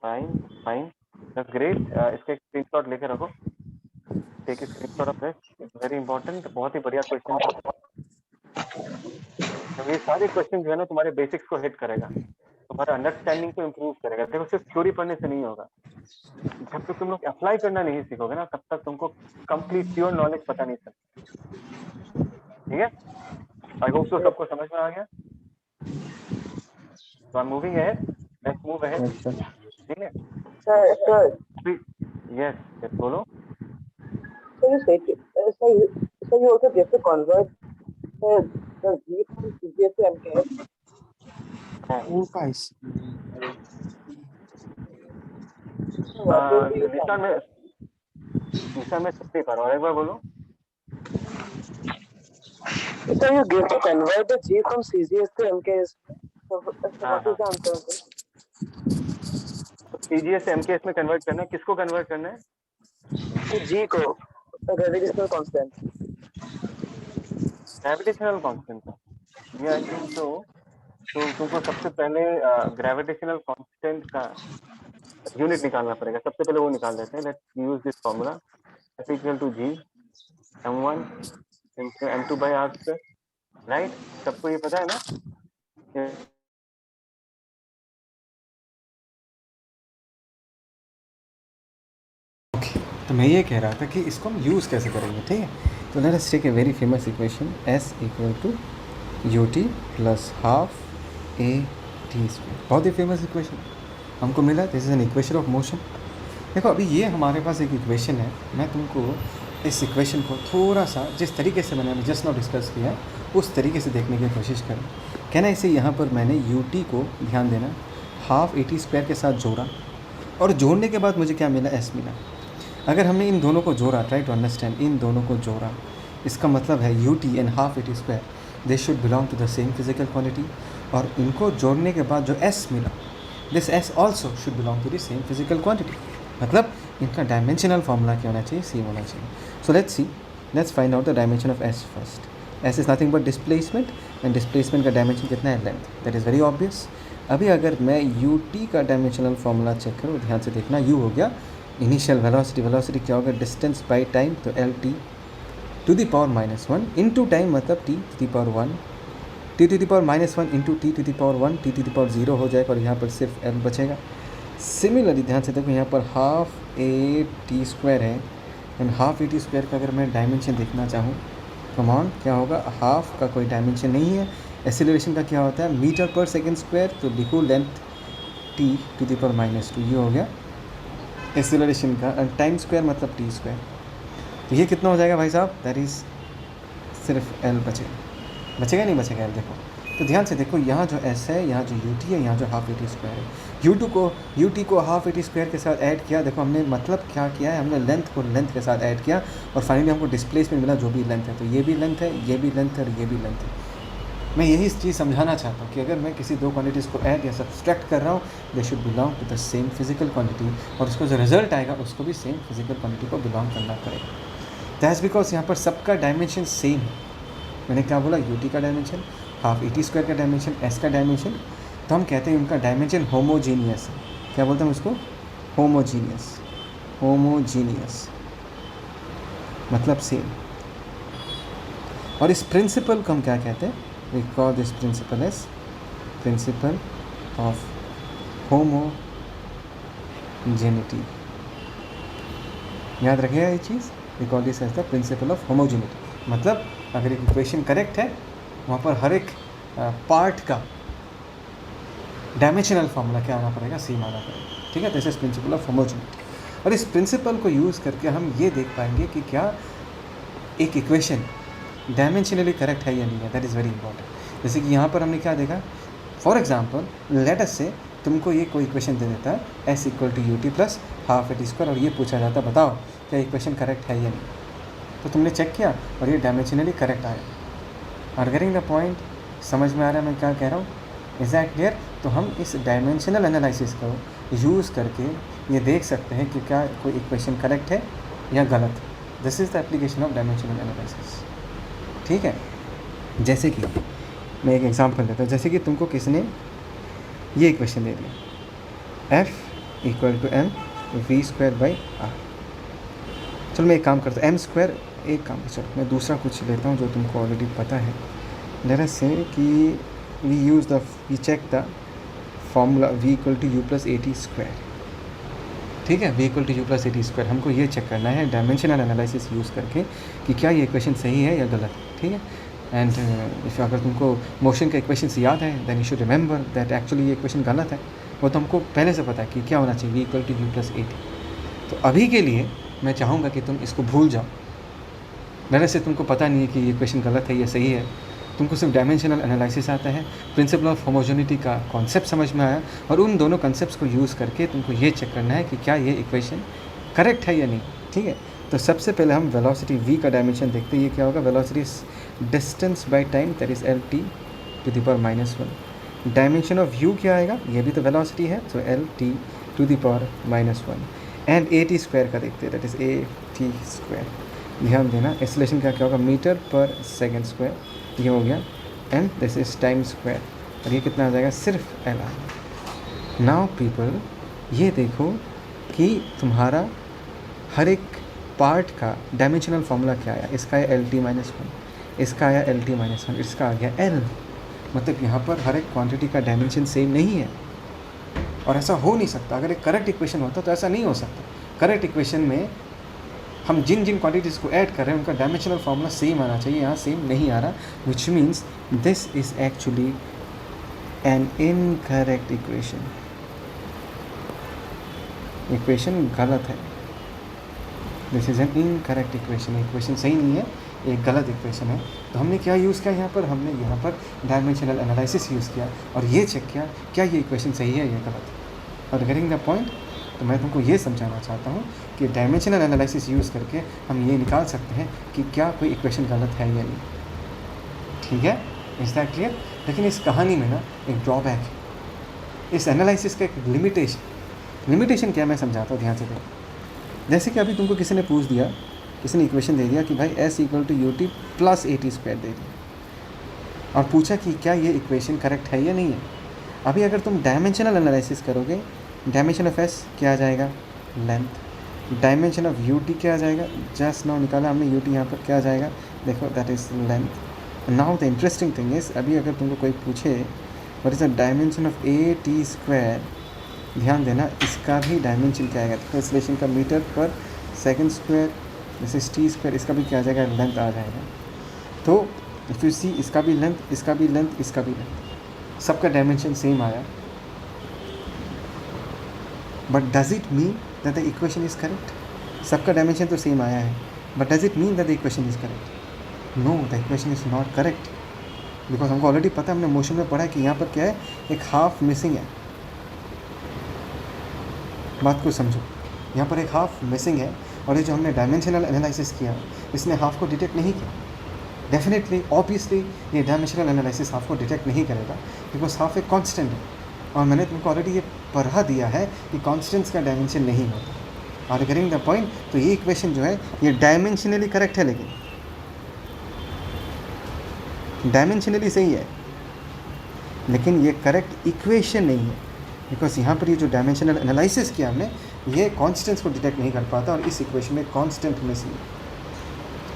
Fine fine, that's great. इसका एक स्क्रीनशॉट लेके रखो, take a screenshot of this, it's very important. बहुत ही बढ़िया क्वेश्चन है। तो ये सारे क्वेश्चन जो है ना तुम्हारे बेसिक्स को हिट करेगा, तुम्हारा अंडरस्टैंडिंग को इम्प्रूव करेगा। देखो सिर्फ थ्योरी पढ़ने से नहीं होगा, जब तक तुम लोग अप्लाई करना नहीं सीखोगे ना, तब तक तुमको कंप्लीट प्योर नॉलेज पता नहीं चलता। ठीक है, आई होप सो सबको समझ में आ गया। तो I am moving ahead, let's move ahead. Yes, sir. ठीक है, Sir, यस यस बोलो। you say, you also get to convert the G from CGS to MKS. guys. What will be निशा में छुट्टी पर, और एक बार बोलो। So you get to convert the G from CGS to MKS. So what is the answer? CGS से MKS में convert करना है, किसको कन्वर्ट करना है? तो G को ग्रेविटेशनल कांस्टेंट। ग्रेविटेशनल कांस्टेंट का ये आई थिंक तो तुमको सबसे पहले ग्रेविटेशनल कांस्टेंट का यूनिट निकालना पड़ेगा। सबसे पहले वो निकाल देते हैं। Let's use this formula, F equal to G m1 into m2 by r square, right? सबको ये पता है ना? तो मैं ये कह रहा था कि इसको हम यूज़ कैसे करेंगे, ठीक है। तो let us take a very famous equation, S equal to ut plus half a t square. बहुत ही फेमस इक्वेशन हमको मिला। This is an equation of motion. देखो अभी ये हमारे पास एक इक्वेशन है। मैं तुमको इस इक्वेशन को थोड़ा सा जिस तरीके से मैंने अभी जस्ट नाउ डिस्कस किया उस तरीके से देखने की कोशिश करें। कहना इसे यहाँ पर मैंने ut को ध्यान देना हाफ at स्क्वायर के साथ जोड़ा, और जोड़ने के बाद मुझे क्या मिला, s मिला। अगर हमने इन दोनों को जोड़ा, ट्राई टू अंडरस्टैंड, इन दोनों को जोड़ा, इसका मतलब है ut and half at square they should belong to the same physical quantity, और इनको जोड़ने के बाद जो s मिला, this s also should belong to the same physical quantity. मतलब इनका डायमेंशनल फार्मूला क्या होना चाहिए, सेम होना चाहिए। So let's find out the dimension of s first. s is nothing but displacement, and displacement का डायमेंशन कितना है, length. That is very obvious. अभी अगर मैं ut का डायमेंशनल फार्मूला चेक करूँ, ध्यान से देखना, u हो गया इनिशियल वेलोसिटी। वेलोसिटी क्या होगा, डिस्टेंस बाय टाइम, तो lt to the power -1 into time, मतलब t to the power 1, t to the power -1 into t to the power 1, t to the power 0 हो जाएगा, और यहाँ पर सिर्फ l बचेगा। सिमिलरली ध्यान से देखो, यहाँ पर हाफ a t स्क्वायर है, and half a t square का अगर मैं डायमेंशन देखना चाहूँ, कमान क्या होगा, हाफ का कोई डायमेंशन नहीं है। एक्सीलरेशन का क्या होता है, मीटर पर सेकेंड स्क्वायर, तो लिखो length t to the power -2, ये हो गया एक्सीलरेशन का, एंड टाइम स्क्वायर मतलब t स्क्वायर। तो ये कितना हो जाएगा भाई साहब, दैट इज़ सिर्फ l बचेगा नहीं बचेगा l। देखो तो ध्यान से देखो, यहाँ जो s है, यहाँ जो ut है, यहाँ जो हाफ at स्क्वायर है, ut को हाफ at स्क्वायर के साथ ऐड किया। देखो हमने मतलब क्या किया है, हमने लेंथ को लेंथ के साथ ऐड किया, और फाइनली हमको डिस्प्लेसमेंट मिला जो भी लेंथ है। तो ये भी लेंथ है, ये भी लेंथ है, और ये भी लेंथ है। मैं यही चीज़ समझाना चाहता हूँ कि अगर मैं किसी दो क्वांटिटीज़ को ऐड या सब्सट्रैक्ट कर रहा हूँ, they should belong to the same physical quantity, और उसको जो रिजल्ट आएगा उसको भी सेम फिजिकल क्वांटिटी को बिलोंग करना पड़ेगा। दैट्स बिकॉज यहाँ पर सबका डायमेंशन सेम है। मैंने क्या बोला, ut का डायमेंशन, हाफ at स्क्वायर का डायमेंशन, s का डायमेंशन, तो हम कहते हैं उनका डायमेंशन होमोजीनियस है। क्या बोलते हैं उसको, होमोजीनियस मतलब सेम। और इस प्रिंसिपल को हम क्या कहते हैं, we call this principle as principle of homogeneity. याद रखिएगा ये चीज़, we call this as the principle of homogeneity. मतलब अगर एक इक्वेशन करेक्ट है, वहाँ पर हर एक पार्ट का डायमेंशनल फार्मूला क्या आना पड़ेगा, सेम आना पड़ेगा। ठीक है, this is principal of homogeneity. और इस प्रिंसिपल को यूज़ करके हम ये देख पाएंगे कि क्या एक इक्वेशन डायमेंशनली करेक्ट है या नहीं है। That is very important. जैसे कि यहाँ पर हमने क्या देखा, फॉर एग्जांपल लेट अस से तुमको ये कोई इक्वेशन दे देता है s equal to ut plus half at square, और ये पूछा जाता है बताओ क्या इक्वेशन करेक्ट है या नहीं। तो तुमने चेक किया और ये डायमेंशनली करेक्ट आया। आर गेटिंग द पॉइंट, समझ में आ रहा है मैं क्या कह रहा हूँ, इज दैट क्लियर। तो हम इस डायमेंशनल एनालिसिस को यूज़ करके ये देख सकते हैं कि क्या कोई इक्वेशन करेक्ट है या गलत। This is the application of dimensional analysis. ठीक है, जैसे कि मैं एक एग्जांपल देता हूँ। जैसे कि तुमको किसने ये इक्वेशन दे दिया, f equal to m v square by r। चलो मैं एक काम करता हूँ, m स्क्वायर, एक काम, चलो मैं दूसरा कुछ लेता हूँ जो तुमको ऑलरेडी पता है। लेट अस से कि we check the formula v equal to u plus at square. ठीक है, v equal to U plus A T square. हमको ये चेक करना है डायमेंशनल एनालिसिस यूज़ करके कि क्या ये इक्वेशन सही है या गलत है, ठीक है। एंड इफ़ अगर तुमको मोशन के इक्वेशंस याद है then you should remember that actually ये इक्वेशन गलत है। वो तो हमको पहले से पता है कि क्या होना चाहिए, v equal to U plus A T. तो अभी के लिए मैं चाहूँगा कि तुम इसको भूल जाओ। मेरे से तुमको पता नहीं है कि ये इक्वेशन गलत है या सही है, तुमको सिर्फ डायमेंशनल एनालिसिस आता है, प्रिंसिपल ऑफ होमोजेनिटी का कॉन्सेप्ट समझ में आया, और उन दोनों कॉन्सेप्ट्स को यूज़ करके तुमको ये चेक करना है कि क्या ये इक्वेशन करेक्ट है या नहीं, ठीक है। तो सबसे पहले हम वेलोसिटी v का डायमेंशन देखते हैं। ये क्या होगा, velocity distance by time, that is L T to the power -1। Dimension of u क्या आएगा, ये भी तो वेलोसिटी है, so L T to the power -1। And A T square का देखते हैं, that is a T square. ध्यान देना एक्सेलरेशन का क्या होगा, मीटर पर सेकेंड स्क्वायर, ये हो गया, and this is time square, और ये कितना आ जाएगा, सिर्फ एल आएगा। नाउ पीपल ये देखो कि तुम्हारा हर एक पार्ट का डायमेंशनल फार्मूला क्या आया, इसका है एल टी -1, इसका आया एल टी -1, इसका आ गया एल। मतलब यहाँ पर हर एक क्वांटिटी का डायमेंशन सेम नहीं है, और ऐसा हो नहीं सकता। अगर एक करेक्ट इक्वेशन होता तो ऐसा नहीं हो सकता। करेक्ट इक्वेशन में हम जिन जिन क्वांटिटीज़ को ऐड कर रहे हैं उनका डायमेंशनल फार्मूला सेम आना चाहिए, यहाँ सेम नहीं आ रहा, which means this is actually an incorrect equation. Equation गलत है, this is an incorrect equation. Equation सही नहीं है, एक गलत इक्वेशन है। तो हमने क्या यूज़ किया यहाँ पर, हमने यहाँ पर डायमेंशनल एनालिसिस यूज़ किया और ये चेक किया क्या ये इक्वेशन सही है या गलत है। और गेटिंग द पॉइंट, तो मैं तुमको ये समझाना चाहता हूँ कि डायमेंशनल एनालिसिस यूज़ करके हम ये निकाल सकते हैं कि क्या कोई इक्वेशन गलत है या नहीं, ठीक है। Is that clear. लेकिन इस कहानी में ना एक ड्रॉबैक है, इस एनालिसिस का एक लिमिटेशन क्या मैं समझाता हूँ, ध्यान से देखो। जैसे कि अभी तुमको किसी ने पूछ दिया, किसी ने इक्वेशन दे दिया कि भाई s equal to u t plus A T square दे दिया, और पूछा कि क्या ये इक्वेशन करेक्ट है या नहीं है। अभी अगर तुम डायमेंशनल एनालिसिस करोगे, डायमेंशन ऑफ s क्या आ जाएगा, length. Dimension of U T क्या आ जाएगा, जस्ट नाउ निकाला हमने यू टी, यहाँ पर क्या आ जाएगा, देखो that is length. Now the interesting thing is, अभी अगर तुमको कोई पूछे what is the dimension of A T square, ध्यान देना इसका भी डायमेंशन क्या आएगा, तो एक्सेलरेशन का metre per second square, this is T square, इसका भी क्या आ जाएगा, लेंथ आ जाएगा। तो इफ यू सी, इसका भी लेंथ, इसका भी लेंथ, इसका भी लेंथ, सबका डायमेंशन सेम आया। But does it mean that the equation is correct. सबका डायमेंशन तो सेम आया है, but does it mean that the equation is correct, no, the equation is not correct. Because हमको already पता है, हमने मोशन में पढ़ा है कि यहाँ पर क्या है, एक हाफ मिसिंग है। बात को समझो, यहाँ पर एक हाफ मिसिंग है, और ये जो हमने डायमेंशनल एनालिसिस किया इसने हाफ को डिटेक्ट नहीं किया। डेफिनेटली ऑब्वियसली ये डायमेंशनल एनालिसिस हाफ को डिटेक्ट नहीं करेगा, बिकॉज हाफ एक कांस्टेंट है, और मैंने तुमको ऑलरेडी ये पढ़ा दिया है कि कांस्टेंट्स का डायमेंशन नहीं होता। और गेटिंग द पॉइंट, तो ये इक्वेशन जो है ये डायमेंशनली करेक्ट है, लेकिन डायमेंशनली सही है, लेकिन ये करेक्ट इक्वेशन नहीं है, बिकॉज यहाँ पर ये जो डायमेंशनल एनालिसिस किया हमने, ये कांस्टेंट्स को डिटेक्ट नहीं कर पाता, और इस इक्वेशन में कांस्टेंट मिसिंग है।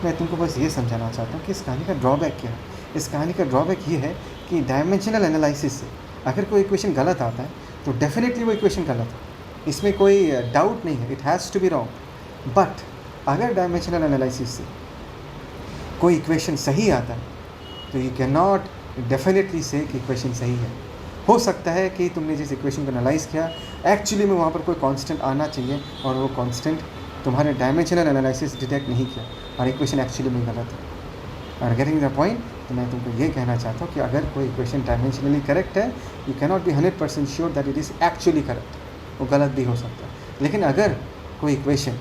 मैं तुमको बस ये समझाना चाहता हूँ कि इस कहानी का ड्रॉबैक क्या है। इस कहानी का ड्रॉबैक ये है कि डायमेंशनल एनालिसिस से अगर कोई इक्वेशन गलत आता है तो डेफिनेटली वो इक्वेशन गलत है, इसमें कोई डाउट नहीं है, it has to be wrong. But अगर डायमेंशनल एनालिसिस से कोई इक्वेशन सही आता है तो यू कैन नॉट डेफिनेटली से कि इक्वेशन सही है। हो सकता है कि तुमने जिस इक्वेशन को एनालाइज किया एक्चुअली में वहाँ पर कोई कांस्टेंट आना चाहिए, और वो कांस्टेंट तुम्हारे डायमेंशनल एनालिसिस डिटेक्ट नहीं किया, और इक्वेशन एक्चुअली में गलत है। और गेटिंग द पॉइंट, तो मैं तुमको ये कहना चाहता हूँ कि अगर कोई इक्वेशन डायमेंशनली करेक्ट है, you can not be 100% sure that it is actually correct, वो गलत भी हो सकता है। लेकिन अगर कोई इक्वेशन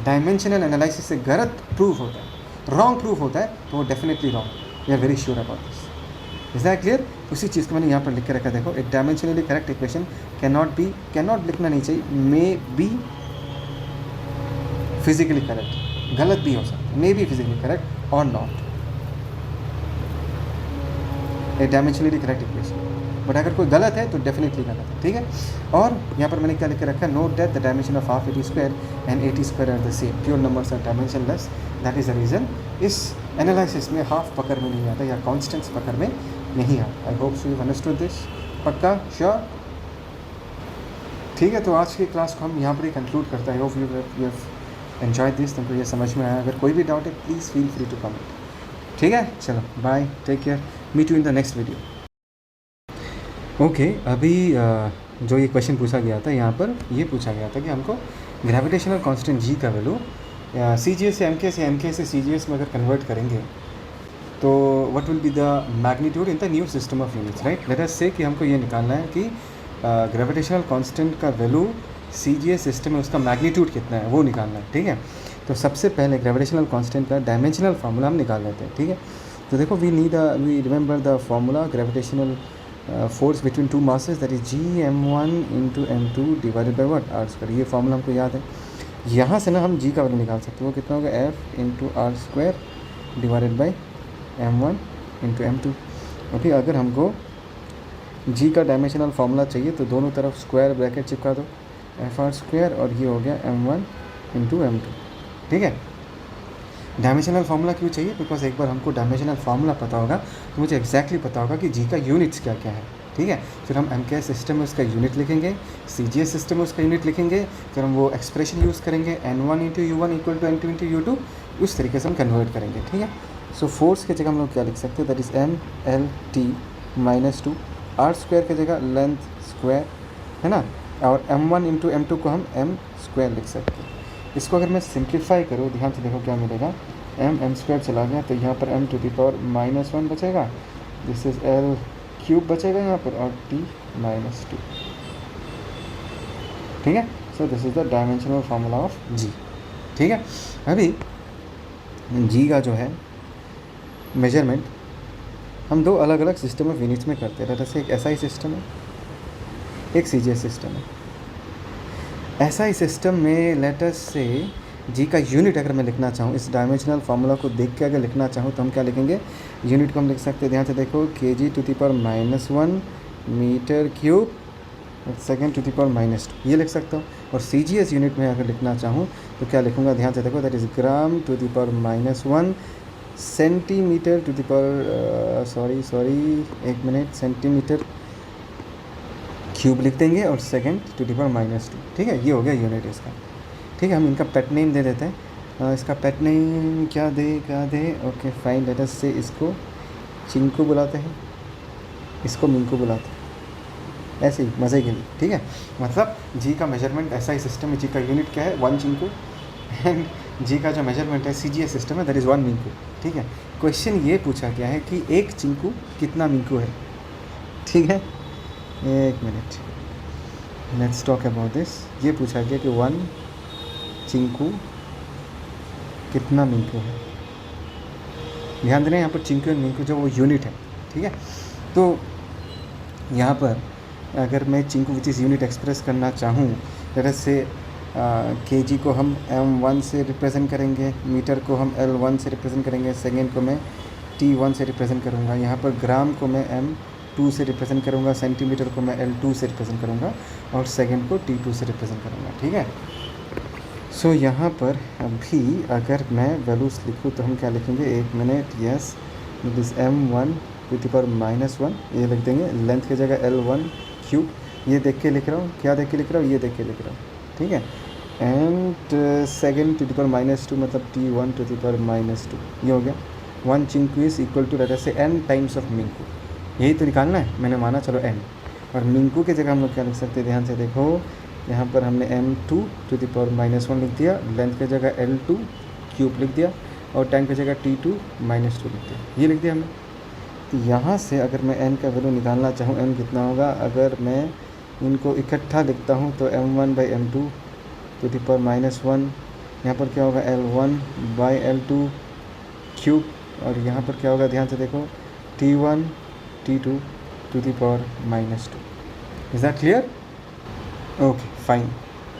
डायमेंशनल एनालिसिस से गलत प्रूव होता है, रॉन्ग प्रूव होता है, तो वो definitely wrong, we are very sure about this. Is that clear. उसी चीज़ को मैंने यहाँ पर लिख के रखा, देखो, एक dimensionally correct equation can not लिखना नहीं चाहिए, मे बी फिजिकली करेक्ट, गलत भी हो सकता है, मे बी फिजिकली करेक्ट और not a dimensionally correct equation. But अगर कोई गलत है तो डेफिनेटली गलत है, ठीक है। और यहाँ पर मैंने क्या लिख के रखा, note that the dimension of half A T square and A T square are the same, pure numbers are dimensionless, that is the reason इस एनालिसिस में हाफ पकड़ में नहीं आता या कॉन्स्टेंट्स पकड़ में नहीं आता। I hope so you understood this. पक्का, श्योर, ठीक है, तो आज की क्लास को हम यहाँ पर ही कंक्लूड करते हैं। Hope you have enjoy this. तुमको ये समझ में आया? अगर कोई भी डाउट है please feel free to comment. ठीक है, चलो bye, take care, meet you in the next video. Okay, अभी जो ये क्वेश्चन पूछा गया था, यहाँ पर ये पूछा गया था कि हमको ग्रेविटेशनल कांस्टेंट जी का वैल्यू CGS से MKS या MKS से CGS में अगर कन्वर्ट करेंगे तो what will be the magnitude in the new system of units, right. Late us say कि हमको ये निकालना है कि ग्रेविटेशनल कांस्टेंट का वैल्यू CGS सिस्टम में उसका मैग्नीट्यूड कितना है, वो निकालना है। ठीक है, तो सबसे पहले ग्रेविटेशनल कांस्टेंट का डायमेंशनल फार्मूला हम निकाल लेते हैं। ठीक है, तो देखो we remember the formula gravitational force between two masses, that is Gm1 × m2 divided by what, r²। ये फार्मूला हमको याद है। यहाँ से ना हम g का वैल्यू निकाल सकते हैं, वो कितना होगा, F × r² divided by m1 × m2। Okay, अगर हमको g का डायमेंशनल फार्मूला चाहिए तो दोनों तरफ स्क्वायर ब्रैकेट चिपका दो, FR² और ये हो गया m1 × m2। ठीक है, डायमेंशनल फार्मूला क्यों चाहिए? बिकॉज एक बार हमको डायमेंशनल फार्मूला पता होगा तो मुझे एक्जैक्टली पता होगा कि जी का यूनिट्स क्या क्या है। ठीक है, फिर हम MKS सिस्टम में उसका यूनिट लिखेंगे, CGS सिस्टम में उसका यूनिट लिखेंगे, फिर हम वो एक्सप्रेशन यूज़ करेंगे N1 × U1 = N2 × U2, उस तरीके से हम कन्वर्ट करेंगे। ठीक है, सो फोर्स की जगह हम लोग क्या लिख सकते हैं, दैट इज़ MLT - 2, r² की जगह लेंथ स्क्वायर, है ना, और m1 × m2 को हम m² लिख सकते हैं। इसको अगर मैं सिंप्लीफाई करूँ, ध्यान से देखो क्या मिलेगा, m² चला गया तो यहाँ पर m⁻⁻1 बचेगा, दिस इज L³ बचेगा यहाँ पर, और t-2। ठीक है, so this is the dimensional formula of g। ठीक है, अभी g का जो है मेजरमेंट हम दो अलग अलग सिस्टम ऑफ यूनिट्स में करते हैं। जैसे एक SI सिस्टम है, एक CGS सिस्टम है। SI सिस्टम में लेटस से जी का यूनिट अगर मैं लिखना चाहूँ, इस डायमेंशनल फार्मूला को देख के अगर लिखना चाहूँ तो हम क्या लिखेंगे, यूनिट को हम लिख सकते हैं, ध्यान से देखो, kg⁻⁻1 m³, second to the power -2, ये लिख सकता हूँ। और CGS यूनिट में अगर लिखना चाहूँ तो क्या लिखूँगा, ध्यान से देखो, that is g⁻⁻1 centimetre to the power centimetre cube लिख देंगे, और सेकेंड टू द पावर -2। ठीक है, ये हो गया यूनिट इसका। ठीक है, हम इनका पेट नेम दे देते हैं। इसका पेट नेम क्या दे, ओके फाइन, लेट अस से इसको चिंकू बुलाते हैं, इसको मिंकू बुलाते हैं, ऐसे ही मज़े के लिए। ठीक है, मतलब जी का मेजरमेंट SI सिस्टम में जी का यूनिट क्या है, 1 चिंकू, एंड जी का जो मेजरमेंट है CGS सिस्टम में, दैट इज़ 1 मिंकू। ठीक है, क्वेश्चन ये पूछा गया है कि एक चिंकू कितना मिंकू है। ठीक है, एक minute, let's talk about this. ये पूछा गया कि 1 चिंकू कितना मिंकू है। ध्यान देना, यहाँ पर चिंकू और मिंकू जो वो यूनिट है। ठीक है, तो यहाँ पर अगर मैं Chinku which is unit express करना चाहूँ, जैसे से kg को हम m1 से रिप्रेजेंट करेंगे, मीटर को हम L1 से रिप्रेजेंट करेंगे, सेकेंड को मैं T1 से रिप्रेजेंट करूँगा, यहाँ पर ग्राम को मैं m2 से रिप्रेजेंट करूँगा, सेंटीमीटर को मैं L2 से रिप्रेजेंट करूँगा, और सेकेंड को T2 से रिप्रेजेंट करूँगा। ठीक है, सो यहाँ पर अभी अगर मैं वैल्यूज़ लिखूँ तो हम क्या लिखेंगे, एक मिनट, यस, दिस m1 × -1, ये लिख देंगे, लेंथ की जगह L1³, ये देख के लिख रहा हूँ, क्या देख के लिख रहा हूँ, ये देख के लिख रहा हूँ। ठीक है, and second to the power -2 मतलब T1 टू द पावर -2, ये हो गया। 1 चिंकू is equal to let us say n times of Minku, यही तो निकालना है, मैंने माना चलो n, और मिंकू की जगह हम लोग क्या लिख सकते हैं, ध्यान से देखो, यहाँ पर हमने m2 टू द पावर -1 लिख दिया, लेंथ की जगह L2³ लिख दिया, और टाइम की जगह T2 -2 लिख दिया, ये लिख दिया हमने। तो यहाँ से अगर मैं n का वैल्यू निकालना चाहूँ, n कितना होगा, अगर मैं इनको इकट्ठा लिखता हूँ तो m1/m2 टू द पावर -1, यहाँ पर क्या होगा, L1/L2³, और यहाँ पर क्या होगा, ध्यान से देखो, T1 T2 to the power -2। Is that clear? Okay fine.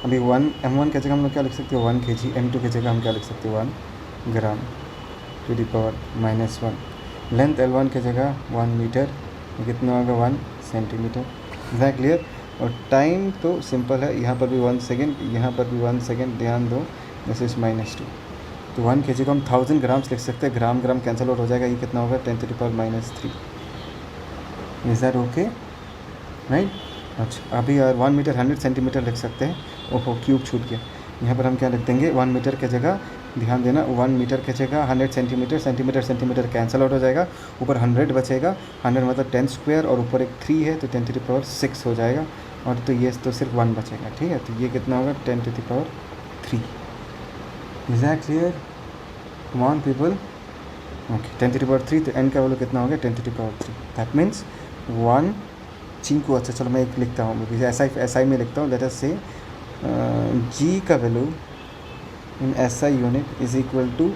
अभी m1 की जगह हम लोग क्या लिख सकते हो, 1 kg, m2 की जगह हम क्या लिख सकते हो, 1 gram to the power -1, length L1 की जगह 1 मीटर, कितना होगा, 1 सेंटीमीटर। Is that clear? और टाइम तो सिंपल है, यहाँ पर भी 1 सेकेंड, यहाँ पर भी 1 सेकेंड, ध्यान दो, दिस इज -2। तो 1 kg को हम 1000 ग्राम्स लिख सकते हैं, ग्राम ग्राम कैंसिल आउट हो जाएगा, ये कितना होगा, 10⁻³ -3। Is that okay, right? अच्छा अभी यार 1 मीटर 100 सेंटीमीटर लिख सकते हैं। ओहो क्यूब छूट गया। यहाँ पर हम क्या लिख देंगे 1 मीटर की जगह, ध्यान देना 1 मीटर की जगह 100 centimetre, centimetre centimetre cancel out हो जाएगा, ऊपर 100 बचेगा, 100 मतलब 10 स्क्वायर और ऊपर एक 3 है तो 10 टू द पावर 6 हो जाएगा, और तो ये तो सिर्फ 1 बचेगा। ठीक है, तो ये कितना होगा 10 to the power 3। Is that clear? Come on people. Okay 10 to the power 3, तो n का वैल्यू कितना हो गया 10 to the power 3। That means 1 चिंकू। अच्छा चलो मैं एक लिखता हूँ, SI में लिखता हूँ। लेट अस से g का value in SI unit is equal to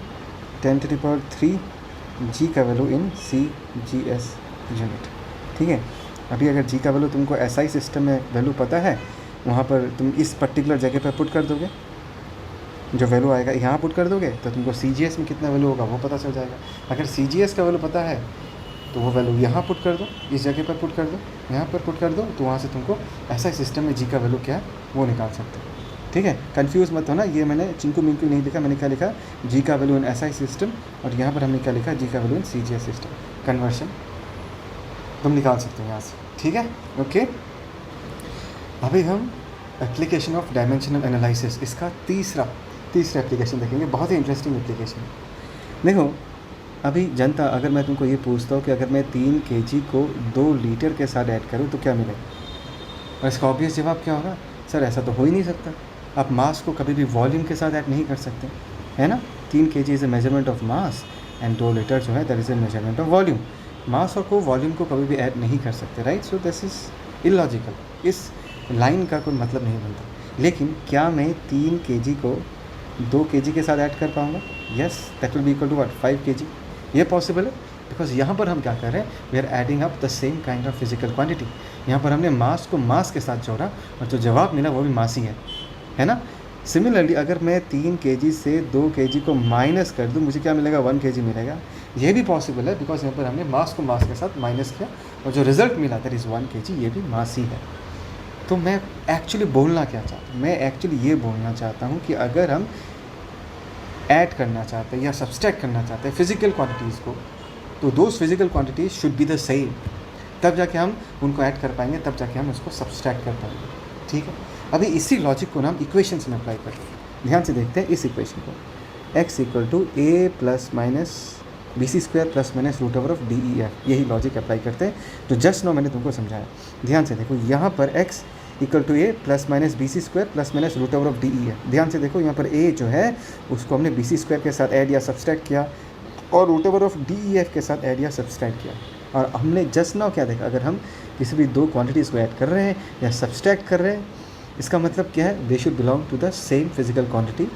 10 to the power 3 g का वैल्यू इन CGS यूनिट। ठीक है, अभी अगर g का वैल्यू तुमको SI सिस्टम में वैल्यू पता है, वहाँ पर तुम इस पर्टिकुलर जगह पर पुट कर दोगे, जो वैल्यू आएगा यहाँ पुट कर दोगे तो तुमको CGS में कितना वैल्यू होगा वो पता चल जाएगा। अगर CGS का वैल्यू पता है तो वो वैल्यू यहाँ पुट कर दो, इस जगह पर पुट कर दो, यहाँ पर पुट कर दो, तो वहाँ से तुमको SI सिस्टम में g का वैल्यू क्या है वो निकाल सकते हो। ठीक है, कंफ्यूज मत होना, ये मैंने चिंकू मिंकू नहीं लिखा, मैंने क्या लिखा g का वैल्यू इन SI सिस्टम, और यहाँ पर हमने क्या लिखा g का value in CGS system. Conversion तुम निकाल सकते हो यहाँ से। ठीक है, ओके। अभी हम एप्लीकेशन ऑफ डायमेंशनल एनालिसिस, इसका तीसरा एप्लीकेशन देखेंगे। बहुत ही इंटरेस्टिंग एप्लीकेशन। देखो अभी जनता, अगर मैं तुमको ये पूछता हूँ कि अगर मैं 3 kg को 2 लीटर के साथ ऐड करूँ तो क्या मिलेगा, और इसका ऑब्वियस जवाब क्या होगा, सर ऐसा तो हो ही नहीं सकता। आप मास को कभी भी वॉल्यूम के साथ ऐड नहीं कर सकते, है ना। 3 kg is a measurement of mass and 2 litre जो है that is a measurement of volume. Mass और को वॉल्यूम को कभी भी ऐड नहीं कर सकते, right. So this is illogical, इस लाइन का कोई मतलब नहीं बनता। लेकिन क्या मैं 3 kg को 2 kg के साथ ऐड कर पाऊँगा? Yes, that will be equal to what 5 kg। ये पॉसिबल है बिकॉज यहाँ पर हम क्या कर रहे हैं, we are adding up the same kind of physical quantity. यहाँ पर हमने मास को मास के साथ जोड़ा और जो जवाब मिला वो भी मास ही है ना। सिमिलरली अगर मैं 3 kg से 2 kg को माइनस कर दूँ, मुझे क्या मिलेगा 1 kg मिलेगा। ये भी पॉसिबल है बिकॉज यहाँ पर हमने मास को मास के साथ माइनस किया और जो रिजल्ट मिला दैट इज़ 1 kg, ये भी मास ही है। तो मैं एक्चुअली बोलना क्या चाहता हूँ, मैं एक्चुअली ये बोलना चाहता हूँ कि अगर हम ऐड करना चाहते हैं या सब्सट्रैक्ट करना चाहते हैं फिजिकल क्वांटिटीज़ को, तो those physical quantities should be the same, तब जाके हम उनको ऐड कर पाएंगे, तब जाके हम उसको सब्सट्रैक्ट कर पाएंगे। ठीक है, अभी इसी लॉजिक को ना हम इक्वेशंस में अप्लाई करते हैं। ध्यान से देखते हैं इस इक्वेशन को, x equal to a plus minus BC square plus minus root over of DEF, यही लॉजिक अप्लाई करते हैं जो जस्ट नो मैंने तुमको समझाया। ध्यान से देखो, यहाँ पर x equal to a plus minus BC square plus minus root over of DEF। ध्यान से देखो, यहाँ पर a जो है उसको हमने BC स्क्वायर के साथ ऐड या सब्सट्रैक्ट किया और रूट ओवर ऑफ DEF के साथ ऐड या सब्सट्रैक्ट किया। और हमने जस्ट नाउ क्या देखा, अगर हम किसी भी 2 क्वांटिटीज़ को ऐड कर रहे हैं या सब्सट्रैक्ट कर रहे हैं, इसका मतलब क्या है, they should belong to the same physical quantity.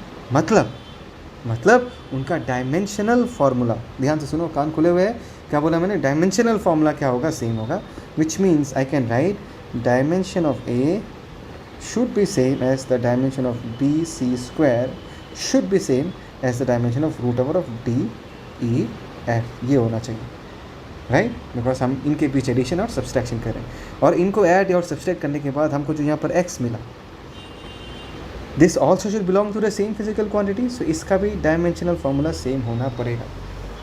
मतलब उनका डायमेंशनल फार्मूला, ध्यान से सुनो, कान खुले हुए हैं, क्या बोला मैंने, डायमेंशनल फार्मूला क्या होगा, सेम होगा। Which means I can write dimension of A should be same as the dimension of BC square should be same as the dimension of root over of DEF। ये होना चाहिए, right, because हम इनके बीच addition और subtraction करें, और इनको add और सब्सट्रैक्ट करने के बाद हमको जो यहाँ पर x मिला, this also should belong to the same physical quantity. So इसका भी डायमेंशनल फार्मूला सेम होना पड़ेगा,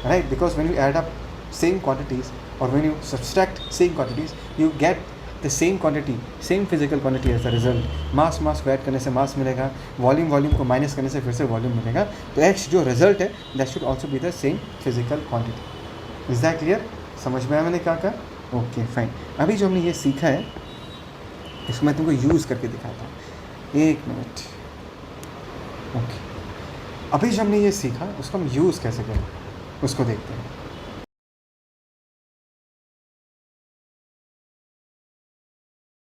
right, because when you add up same quantities और when you subtract same quantities you get the same quantity, same physical quantity as the result. Mass को add करने से मास मिलेगा, volume को माइनस करने से फिर से वॉल्यूम मिलेगा, तो x जो रिजल्ट है that should also be the same physical quantity. Is that clear? समझ में आया मैंने क्या कहा? Okay fine. अभी जो हमने ये सीखा है इसको मैं तुमको यूज़ करके दिखाता हूँ, 1 मिनट। ओके, अभी जो हमने ये सीखा उसको हम यूज़ कैसे करें उसको देखते हैं।